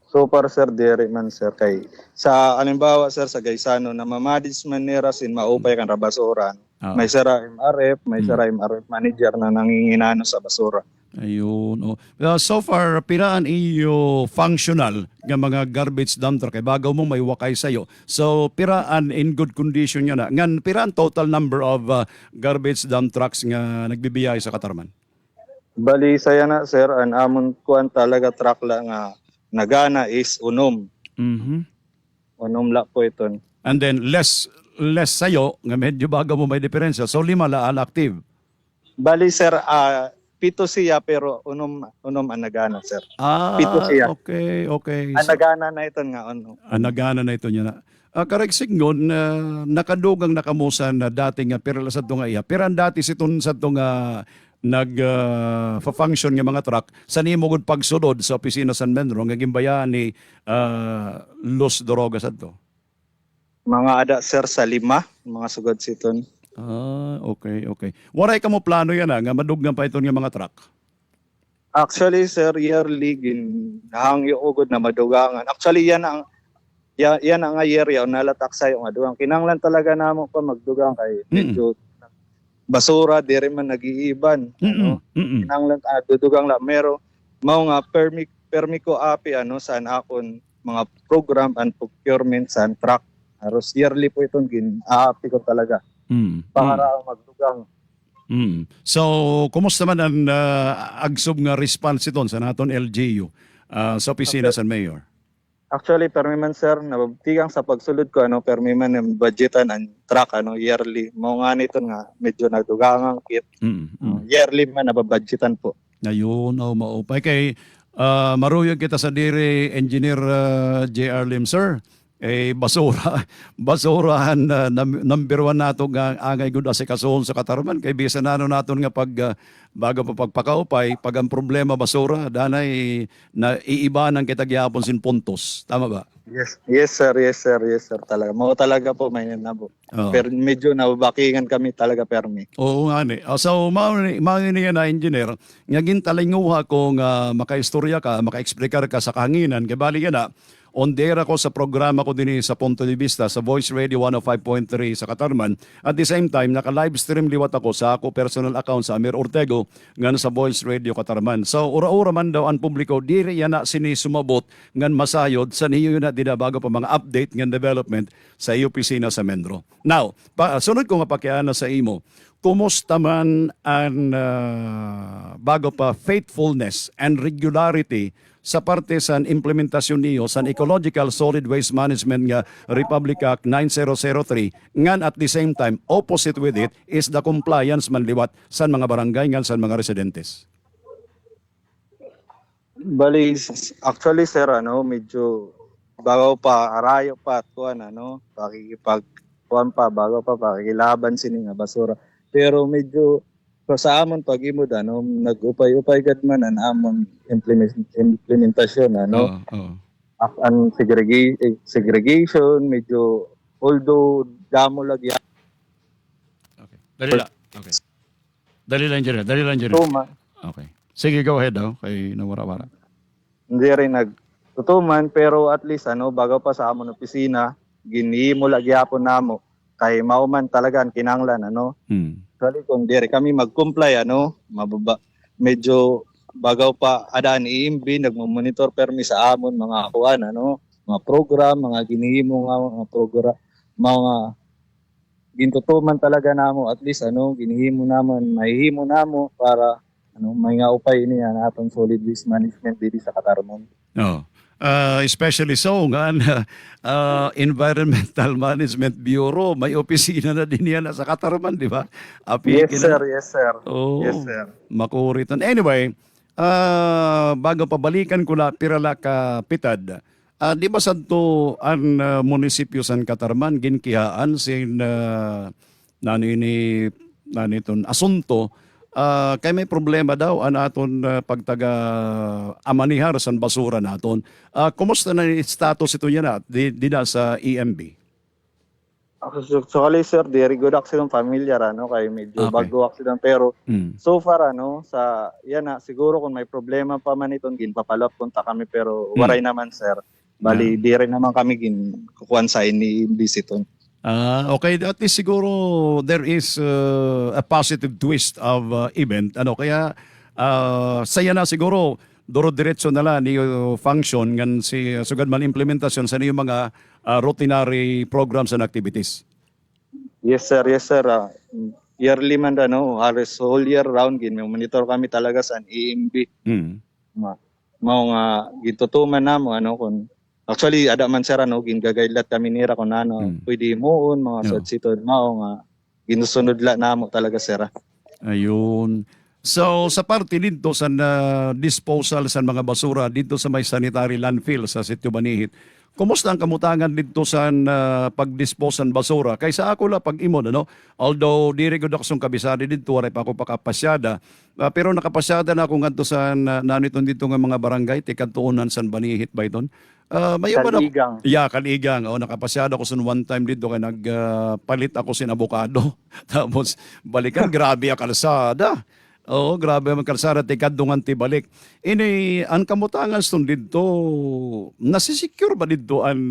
So para sir diri man sir kay sa halimbawa sir sa Gaisano na mamadis man nira sin maupay kan ra basuran. May sara MRF, may sara MRF manager na nanginginano sa basura. Ayun. So far, piraan iyo functional nga mga garbage dump truck. Kay bagaw mo may wakay sayo. So piraan in good condition yan na. Ngan piraan total number of garbage dump trucks nga nagbibiyay sa Katarman? Bali saya na sir, an amon kuan talaga truck la nga nagana is unom. Unom la po ito. And then less less sa'yo, nga medyo baga mo may diferensya. So 5 laan active. Bali sir, pito siya pero unom ang nagana sir. Pito siya. Okay. Ang nagana na ito nga Nagana na ito niya na. Karagsig nun, nakadugang nakamusan na dati nga pirala sa nga iya. Pero ang dati siton sa nga nag-function nga mga truck, sa nimugod pagsunod sa opisina San Menro, nga gimbayan ni Los Dorogas ato. Mga ada sir sa 5, mga sugod siton. Okay. Waray ka mo plano yan nga maduggan pa ito nga mga truck? Actually sir, yearly nahangyo ugod na madugangan. Actually yan ang year yaw nalatak sayo nga dugang. Kinanglan talaga namo pa magdugang kay medyo basura dire man nagiiban. Kinanglan dudugang la mero mao nga permi ko api saan akon mga program and procurement sa truck. Aros yearly po itong aapi ko talaga. Para magdugang. So, kumusta man ang agsub nga response iton sa naton LGU sa opisina sa Mayor? Actually, permi man sir, nababtigang sa pagsulod ko, permi man ang budgetan ang truck, yearly. Mga nga nito nga, medyo nagdugangang kit. Yearly man, nababudgetan po. Ayun, maupay. Kay maruyag kita sa diri, Engineer J.R. Lim, sir. Basurahan number 1 nato nga angay gud asikasuhon sa Katarman kay bisan naton nga pag bago pa pagpakaupay pag ang problema basura danay na iibanan kita gyapon sin puntos, tama ba? Yes sir talaga mo talaga po may nabo. Pero medyo nababakingan kami talaga permi. Oo nga ni. So mao ni na engineer nga gintalinguha ko nga makaistorya ka makaexplikar ka sa kahanginan kay bali na on air ako sa programa ko din sa Punto de Vista sa Voice Radio 105.3 sa Katarman. At the same time, naka-live stream liwat ako sa ako personal account sa Amir Ortego ngan sa Voice Radio Katarman. So, ura-ura man daw ang publiko, diri yan na sinisumabot ngan masayod sa niyo na dinabago pa mga update ngan development sa iyo opisina sa Menro. Now, sunod ko nga pakiana sa imo, kumusta man ang bago pa faithfulness and regularity sa parte sa implementasyon niyo sa Ecological Solid Waste Management nga Republic Act 9003 ngan at the same time opposite with it is the compliance manliwat sa mga barangay ngan sa mga residentes. Bali actually sir medyo bago pa arayo pa tuan bago pa pakikilaban sini nga basura pero medyo sa amon pag-imod nag-upay-upay gad man ang amon implementasyon ang segregation medyo although damo lagi. Okay. Dali lang engineer. Okay. Sige, go ahead daw kay nawara-wara. Hindi rin nagtutuman pero at least bago pa sa amon opisina ginihimo lagi apon namo kay mauman talaga ang kinanglan Actually, kung dire kami mag-comply, medyo bagaw pa adaan IMB, nagmamonitor permi sa amon, mga kuan, mga program, mga ginihimo nga, mga program, mga gintutuman talaga namo, at least, ginihimo naman, mahihimo namo para, may nga upay niya na atong solid waste management dito sa Katarman. Especially so nga Environmental Management Bureau may opisina na din yan sa Katarman, di ba? Yes sir. Oh, Yes sir. Makuritan. Anyway, bago pabalikan ko na pirala ka pitad, di ba santo ang munisipyo san Katarman ginkiyaan sin naniton asunto kay may problema daw ang aton pagtaga amanihar san basura naton. Kumusta na yung status ito yan di na sa EMB? Actually sir, very good accident familiar kay medyo bago accident pero so far sa siguro kung may problema pa man itong ginpapalap punta kami pero waray naman sir. Bali di rin naman kami kukuhan sa EMB siton. Okay, at least siguro there is a positive twist of event. Kaya saya na siguro duro-diretso na lang niyo function ngan si sugad man implementasyon sa niyo mga routinary programs and activities. Yes sir. Yearly man halos whole year round may monitor kami talaga sa EMB. Mao nga gitutuman namo kung Actually, ada man sir, gingagaylat kami nira kung pwede muon, mga Yeah. sadsitod mao nga, ginusunod la namo talaga sir. Ayun. So sa parte dito sa disposal sa mga basura dito sa may sanitary landfill sa Sitio Banihit, kumusta ang kamutangan dito sa pag-dispose ng basura? Kaysa ako la pag imon, ano? Although diri ko akong kabisado dito, wala pa ako pakapasyada. Pero nakapasyada na ako ngadto sa naniton dito nga mga barangay, tikantuunan sa Banihit ba iton? Mayo ba na? Kaligang. Yeah, Kaligang. O, nakapasyada ako sa one time dito kaya nagpalit ako sin avocado. Tapos balikan, grabe ang kalsada. Oo, grabe ang kalsada, tikadungan tibalik. Ini, ang kamutangan stun dito, nasisecure ba dito ang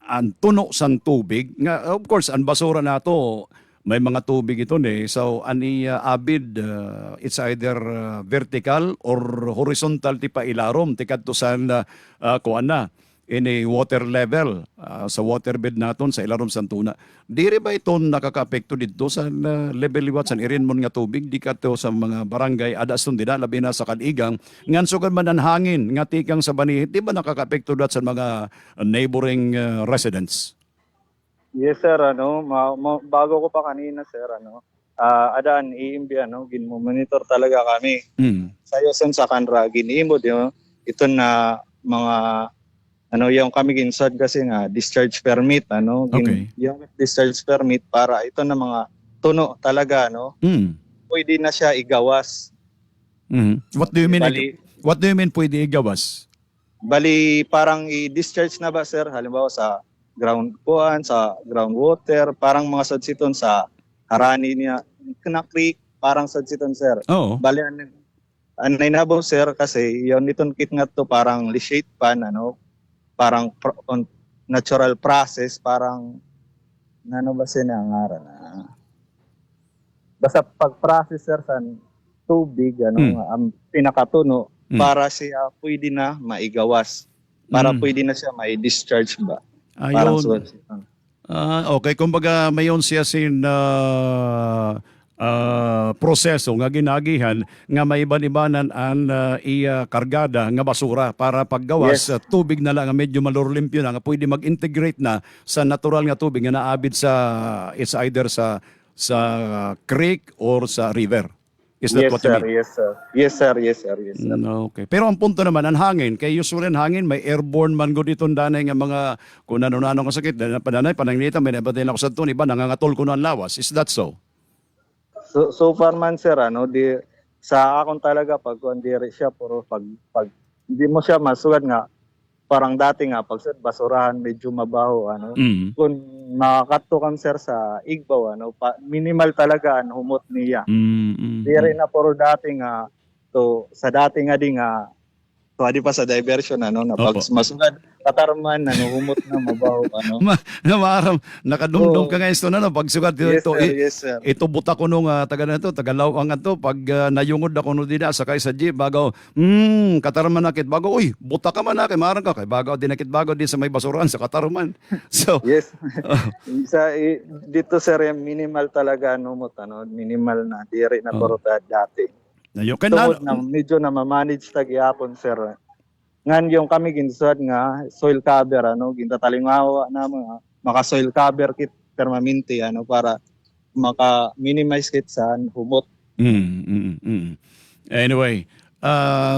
ang tuno sa tubig? Nga, of course, ang basura na to, may mga tubig ito So, ani abid, it's either vertical or horizontal ti pailarom, tikadto sa kuan na ini water level sa waterbed naton sa ilarom sa tuna. Dire ba ito nakaka-apekto dito sa level liwat sa irinmon nga tubig di kadto sa mga barangay ada sun dina labi na sa Kaligang nganso kan man ang hangin nga tikang sa Banihit di ba nakaka-apekto dat sa mga neighboring residents? Yes sir, bago ko pa kanina sir, adaan EMB, gin-monitor talaga kami. Sayo sa kanra, gin-imod ito na mga yung kami ginsad kasi nga discharge permit Okay. yung discharge permit para ito na mga tuno talaga pwede na siya igawas. What do you mean? Bali- What do you mean pwede igawas? Bali parang i-discharge na ba sir halimbawa sa groundwater, parang mga sadsiton sa harani niya na creek, parang sadsiton sir. Oo. Bali anay nabo sir kasi yon niton kit nga to parang lishate pan parang natural process, parang ba sinangaran basta pag-processor sa tubig ang pinakatuno para siya pwede na maigawas, para pwede na siya mai-discharge ba. Parang Ayun. Okay, kumbaga mayon siya sin proseso nga ginagihan nga maiban-ibanan ang iya kargada nga basura para paggawas tubig na lang nga medyo malurlimpyo na nga pwede mag-integrate na sa natural nga tubig nga naabit sa it's either sa creek or sa river. Is that what you mean? Yes sir. Okay. Pero ang punto naman, ang hangin, kay usually ang hangin, may airborne man go dito danay nga mga kung ano-ano nga sakit, pananay, pananglita, may nabatay na ako sa tun, iba, nangangatol ko na ang lawas. Is that so? So far man sir, di sa akon talaga pag kuandiri siya puro pag hindi mo siya masugad nga parang dati nga pag basurahan medyo mabaho kung makakadto kam sir sa Igbaw minimal talaga ang humot niya. Dire na puro dati nga to sa dati nga di nga to di pa sa diversion na pag masugad katarman humot na mabaho Maram, nakadumdum ka nga isto na pagsugat ito. Yes sir. Ito buta ko nung taga na ito, tagalawang ito, pag nayungod ako nung dina, sakay sa jeep, bago, katarman nakit, bago, uy, buta ka man nakit, marang ka, kay bago, dinakit bago din sa may basuran, sa katarman. So, yes. Dito sir, minimal talaga minimal na, diri na puro dati. Tungod na, medyo na ma-manage tagyapon sir. Ngan yung kami ginsad nga soil cover gintatalingawa na maka soil cover kit permanente para maka-minimize kit sa humot. Anyway,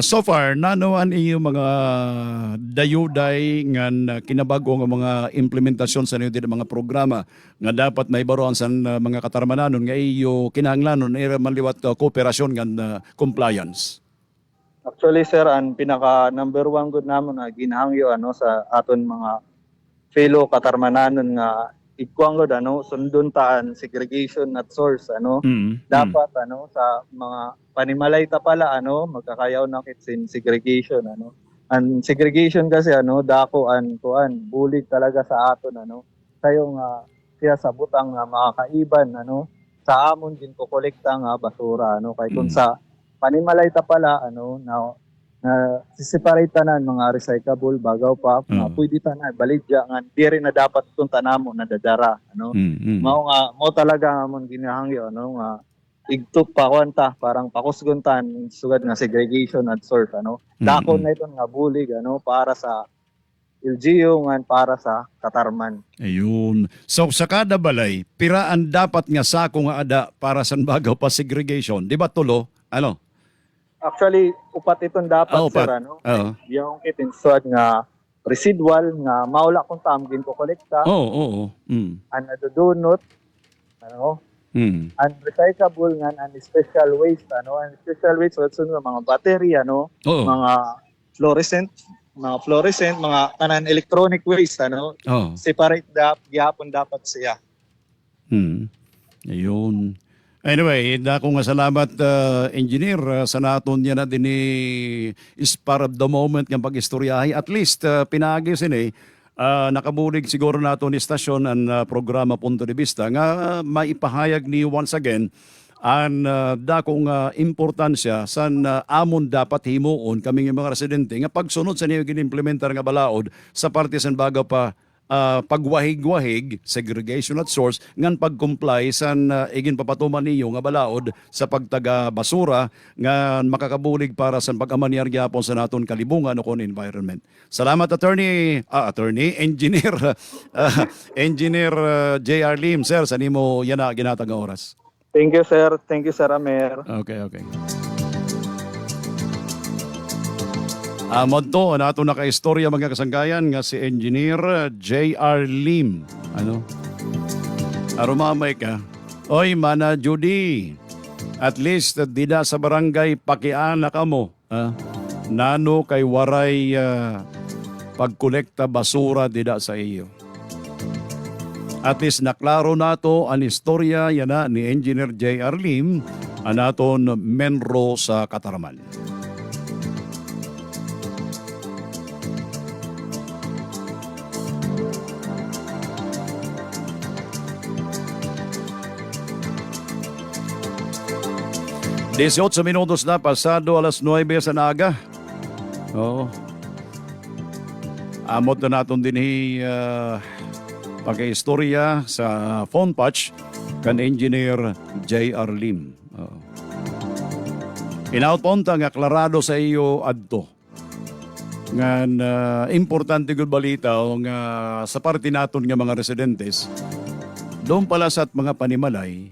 so far nanuan iyo mga dayuday nga kinabago nga mga implementasyon sa niyo mga programa nga dapat may baroan sa mga katarmananon nga iyo kinahanglanon maliwat kooperasyon nga compliance. Actually sir, ang pinaka number one good namon na ginahangyo sa aton mga fellow katarmananon nga ikuang god sundon taan segregation at source dapat sa mga panimalay ta pala magkakayaw na kitsin segregation ang segregation kasi dako an kuan bulig talaga sa aton kayo nga siya sa butang nga makakaiban sa amon din ko kolekta nga basura kay kung sa panimalay ta pala na siseparate tanan mga recyclable bagaw pa pwede tanan baligya nga diri na dapat tun tanamo na dadara mo talaga nga mon ginahangyo nga igtup pa kwanta parang pakusguntan sugad nga segregation at sort ano. Dakon na ito nga bulig ano para sa LGU ngan para sa Katarman. Ayun. So sa kada balay, piraan dapat nga sako nga ada para sa bagaw pa segregation. Di ba tulo? Ano? Actually, upat itong dapat Upat. sir ano. Oo. Yung itinsuad nga residual nga maula kung tamgin ko kolekta, Oo. ang nadudunot, ano, Mm. unrecyclable nga ang special waste, ano, ang special waste so nga mga battery, ano, Oo. mga fluorescent, mga tanan electronic waste, ano, Oo. separate gyapon dapat siya. Ayun. Anyway, dako nga salamat engineer sa naton niya na din ni spur of the moment ng pag-istoryahay. At least pinagi sini nakabulig siguro nato ni stasyon ang programa Punto de Vista nga maipahayag ni once again ang dakong importansya sa amon dapat himuon kaming mga residente nga pagsunod sa niyo ginimplementar nga balaod sa partisan bago pa pagwahig-wahig, segregation at source, ngan pag-comply sa igin papatuman niyo nga balaod sa pagtaga basura nga makakabulig para sa pag-amanyar gyapon sa naton kalibungan o kon environment. Salamat engineer engineer JR Lim sir sa nimo yana ginatag nga oras. Thank you sir, Amer. Okay. Modto, nato naka-istorya mga kasanggayan nga si Engineer J.R. Lim. Ano? Arumamay ka. Oy, mana Judy. At least, di na sa barangay pakiana ka mo. Nano kay waray pagkolekta basura di na sa iyo. At least naklaro nato ang istorya yana ni Engineer J.R. Lim anaton Menro sa Katarman. Sa minutos na pasado alas 9 sa naga. Oo. Amot na natin din pagka-istorya sa phone patch kan Engineer J.R. Lim. Inautpunta nga klarado sa iyo adto. Ngan importante gud balita nga sa parte naton nga mga residentes doon pala sa mga panimalay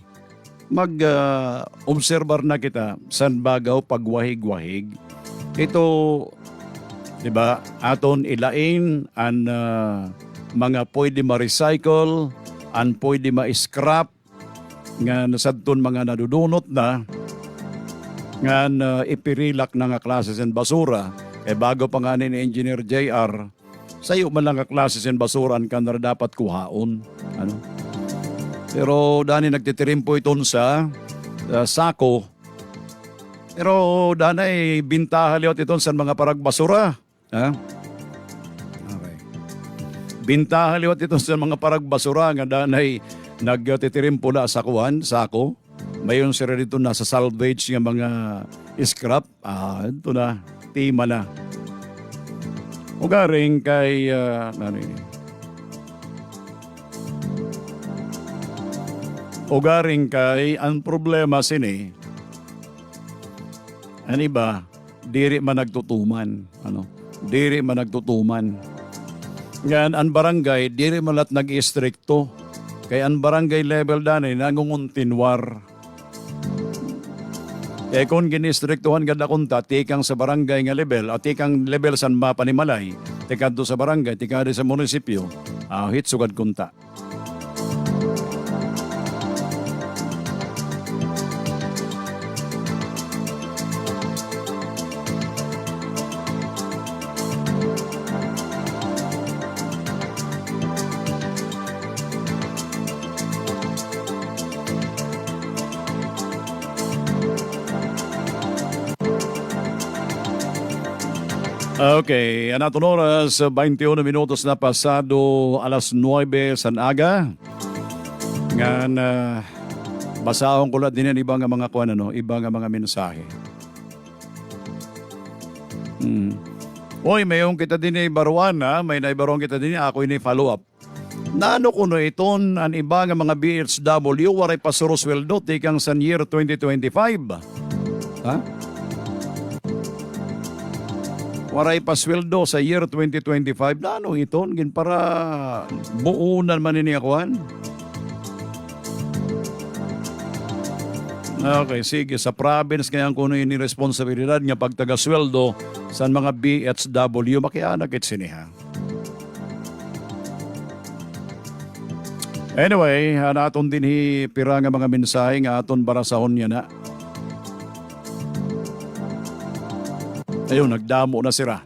mag-obserbar na kita san bagaw pagwahig-wahig. Ito, di ba, aton ilain ang mga pwede ma-recycle, ang pwede ma-scrap, nga nasadton mga nadudunot na, nga ipirilak na nga classes and basura. Bago pa nga ni Engineer JR, sayo man lang nga classes and basura ang kanara dapat kuhaon. Ano? Pero dani nagtitirimpo iton sa sako. Pero dani bintahaliot iton sa mga paragbasura. Ha? Okay. Bintahaliot iton sa mga paragbasura nga dani nagtitirimpo na sa sako. Mayon sila dito na sa salvage nga mga scrap. Ito na, tima na. Ugaring kay Ugaring kay ang problema sini ani ba diri man nagtutuman diri man nagtutuman ngan ang barangay diri man lat nag-istrikto kay ang barangay level danay nangunguntinwar kay kung ginistriktuhan gada kunta tikang sa barangay nga level at tikang level san mapanimalay tikadto sa barangay tikadto sa munisipyo hit sugad kunta. Okay, anaton oras, 21 minutos na pasado alas 9 sa naga. Ngan basahon ko lang din ang ibang mga kuan ibang mga mensahe. Oy, mayong kita din baruan may naibaron kita din ako ini follow up. Nano kuno iton ang iba nga mga BHW waray pasuro sweldo tikang sa year 2025. Ha? Waray pasweldo sa year 2025. Nano iton gin para buunan man ini akuan. Okay, sige. Sa province kaya kuno ini responsibilidad nga pagtaga-sweldo sa mga BHW makianak it siniha. Anyway, naton din pira nga mga mensahe nga aton barasahon niya na. Ayun, nagdamo na sira.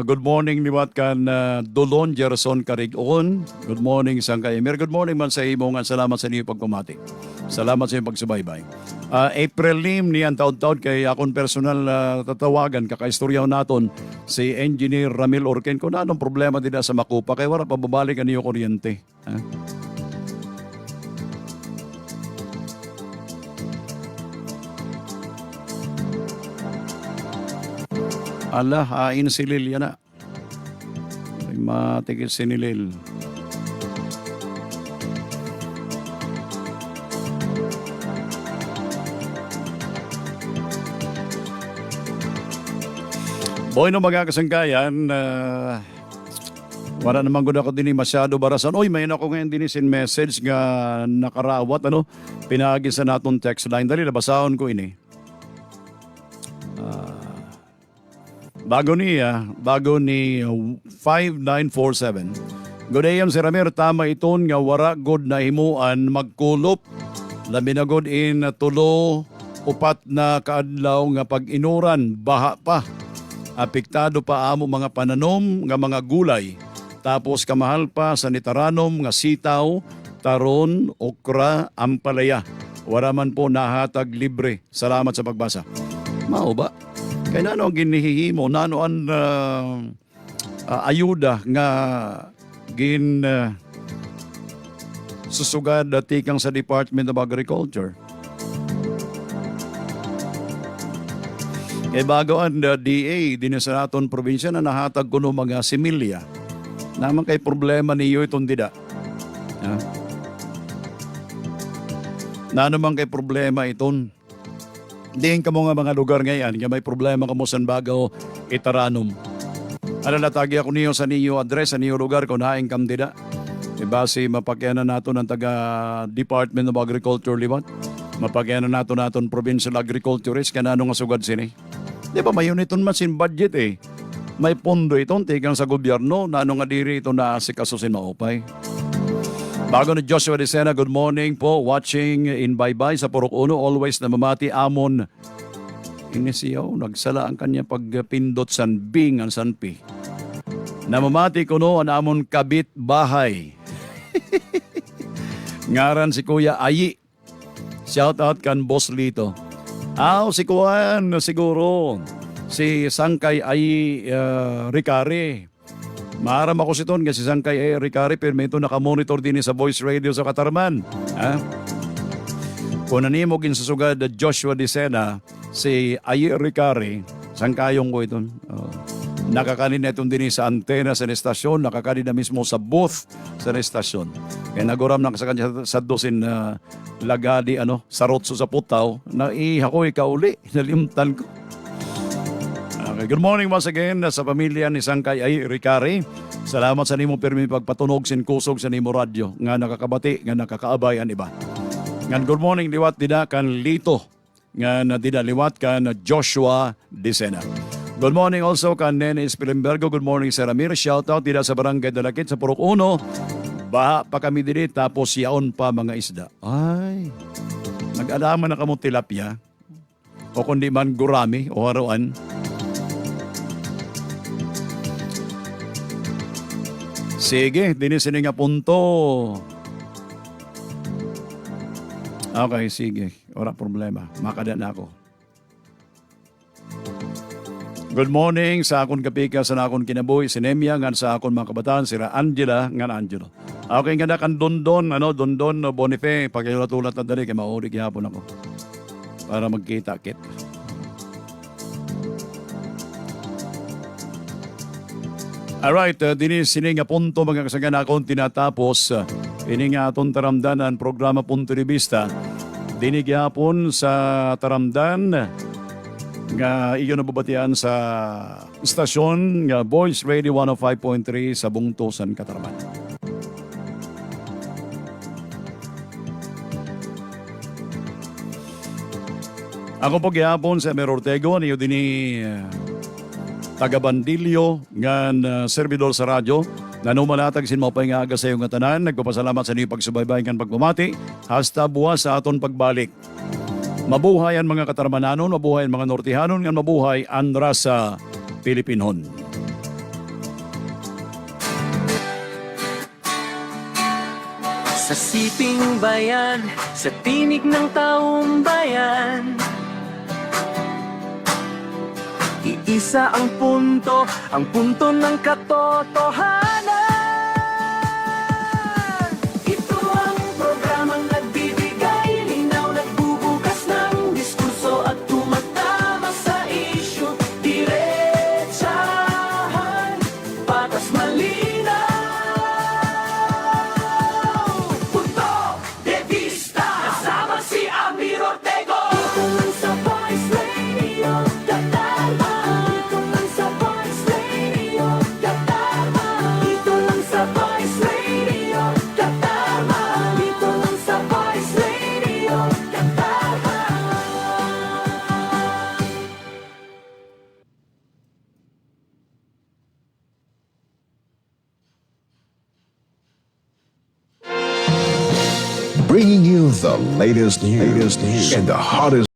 Good morning liwat kan Dolon Gerson Carigon. Good morning Sangkay Emir. Good morning man sa imo nga salamat sa niyo pagkumati. Salamat sa iyong pagsubaybay. April Lim niyan taon-taon kay akong personal tatawagan kakaistoryaw naton si Engineer Ramil Orken kung anong problema din sa Makupa kay wala pa babalik ang iyong kuryente. Ha? Ala, hain si Lil yan na. Ay matigil si Lil. Boy, no magkakasangkayan, wala naman gud ako din masyado barasan. Oy, may ako ngayon din sin message nga nakarawat, ano, pinagi sa naton text line. Dali, nabasahon ko ini. Bago ni 5947. Good day, si Ramir, tama iton nga wara good na himuan magkulop. Labi na good in tulo upat na kaadlaw nga pag-inuran, baha pa. Apektado pa amo mga pananom nga mga gulay. Tapos kamahal pa sa nitaranom nga sitaw, taron, okra, ampalaya. Wala man po nahatag libre. Salamat sa pagbasa. Mao ba? Kaya nano ang ginihihimo, nano ang ayuda nga susugad tikang sa Department of Agriculture. Kaya bago ang DA, din sa naton probinsya na nahatag ko ng mga similya. Naman kay problema niyo itong dida. Ha? Na naman kay problema itong diin ka mo nga mga lugar ngayon, nga may problema ka mo sa bago itaranom. Alalatagi ako niyo sa niyo address, sa niyo lugar kung naing kamdida. Ibasi mapakyanan nato ng taga Department of Agriculture liwat. Mapakyanan naton provincial agriculturist kanano nga sugad sini. Di ba mayon iton masin budget eh. May pondo iton tigang sa gobyerno nano nga diri ito na asikasusin maupay. Bago ni Joshua Decena, good morning po. Watching in Baybay sa Purok Uno. Always na mamati amon. Inisiyaw, nagsala ang kanya pagpindot san Bing ang sanpi. Namamati ko no ang amon kabit bahay. Ngaran si Kuya Ayi. Shout out kan Boss Lito. Si Kuan siguro. Si Sangkay Ayi Ricari. Maaram ako siton kasi Sangkay Ayi Ricari pero may ito nakamonitor din sa Voice Radio sa Katarman. Kung nanimog in susugad Joshua Decena, si Ayi Ricari, Sangkayong ko ito. Nakakanin na itong din sa antena sa estasyon, nakakanin na mismo sa booth sa estasyon. Kaya naguram na sa kanya sa dosin na lagadi, sarotso sa putaw, na ihakoy kauli, nalimtan ko. Okay, good morning once again sa pamilya ni Sangkay Ayi Ricari. Salamat sa nimo permi pagpatunog sin kusog sa nimo radyo, nga nakakabati, nga nakakaabay ang iba. Nga good morning liwat dida kan Lito, nga dida liwat kan Joshua Decena. Good morning also kan Nene Spilimbergo. Good morning Sir Ramir. Shout out dida sa Barangay Dalakit sa Purok Uno. Baha pa kami diri tapos yaon pa mga isda. Ay, nag-alaman na kamo tilapia. O kundi man gurami o haruan. Sige, dinisini nga punto. Okay, sige. Wala problema. Makada na ako. Good morning sa akon kapika sa akon kinabuhi, si Nemia, nga sa akon mga kabataan, sila Angela, nga Angelo. Okay, nga na kan Dondon, Dondon Bonife, pagkatulat na dali, kaya mauri kihapon ako. Para magkita-kit. Alright, dinis sini nga punto mga kasagana akong tinatapos. Ini nga atong taramdanan programa Punto de Vista. Dini gyapon sa taramdan nga iyon nababatian sa istasyon nga Voice Radio 105.3 sa Bungtosan, Katarman. Ako po gyapon sa Emer Ortego, niyo dini taga Bandilyo nga servidor sa radyo na numalatag sin mapay nga aga sa iyong tanan. Nagpapasalamat sa inyo pagsubaybay kan pagpamati hasta buwas sa aton pagbalik. Mabuhay ang mga Katarmananon, mabuhay ang mga Nortihanon, nga mabuhay ang rasa Pilipinon. Sa siping bayan, sa tinig ng taong bayan, iisa ang punto ng katotohanan. Ito ang programang nagbibigay linaw, nagbubukas ng diskurso at tumatama sa isyu. Diretsahan, patas malinaw. Punto de Vista, kasama si Amir Ortego. Ito lang sa Voice Radio, Katarma. Ito lang sa Voice Radio, Katarma. Ito lang sa Voice Radio, Katarma. Ito lang sa Voice Radio, Katarma. Bringing you the latest news and the hottest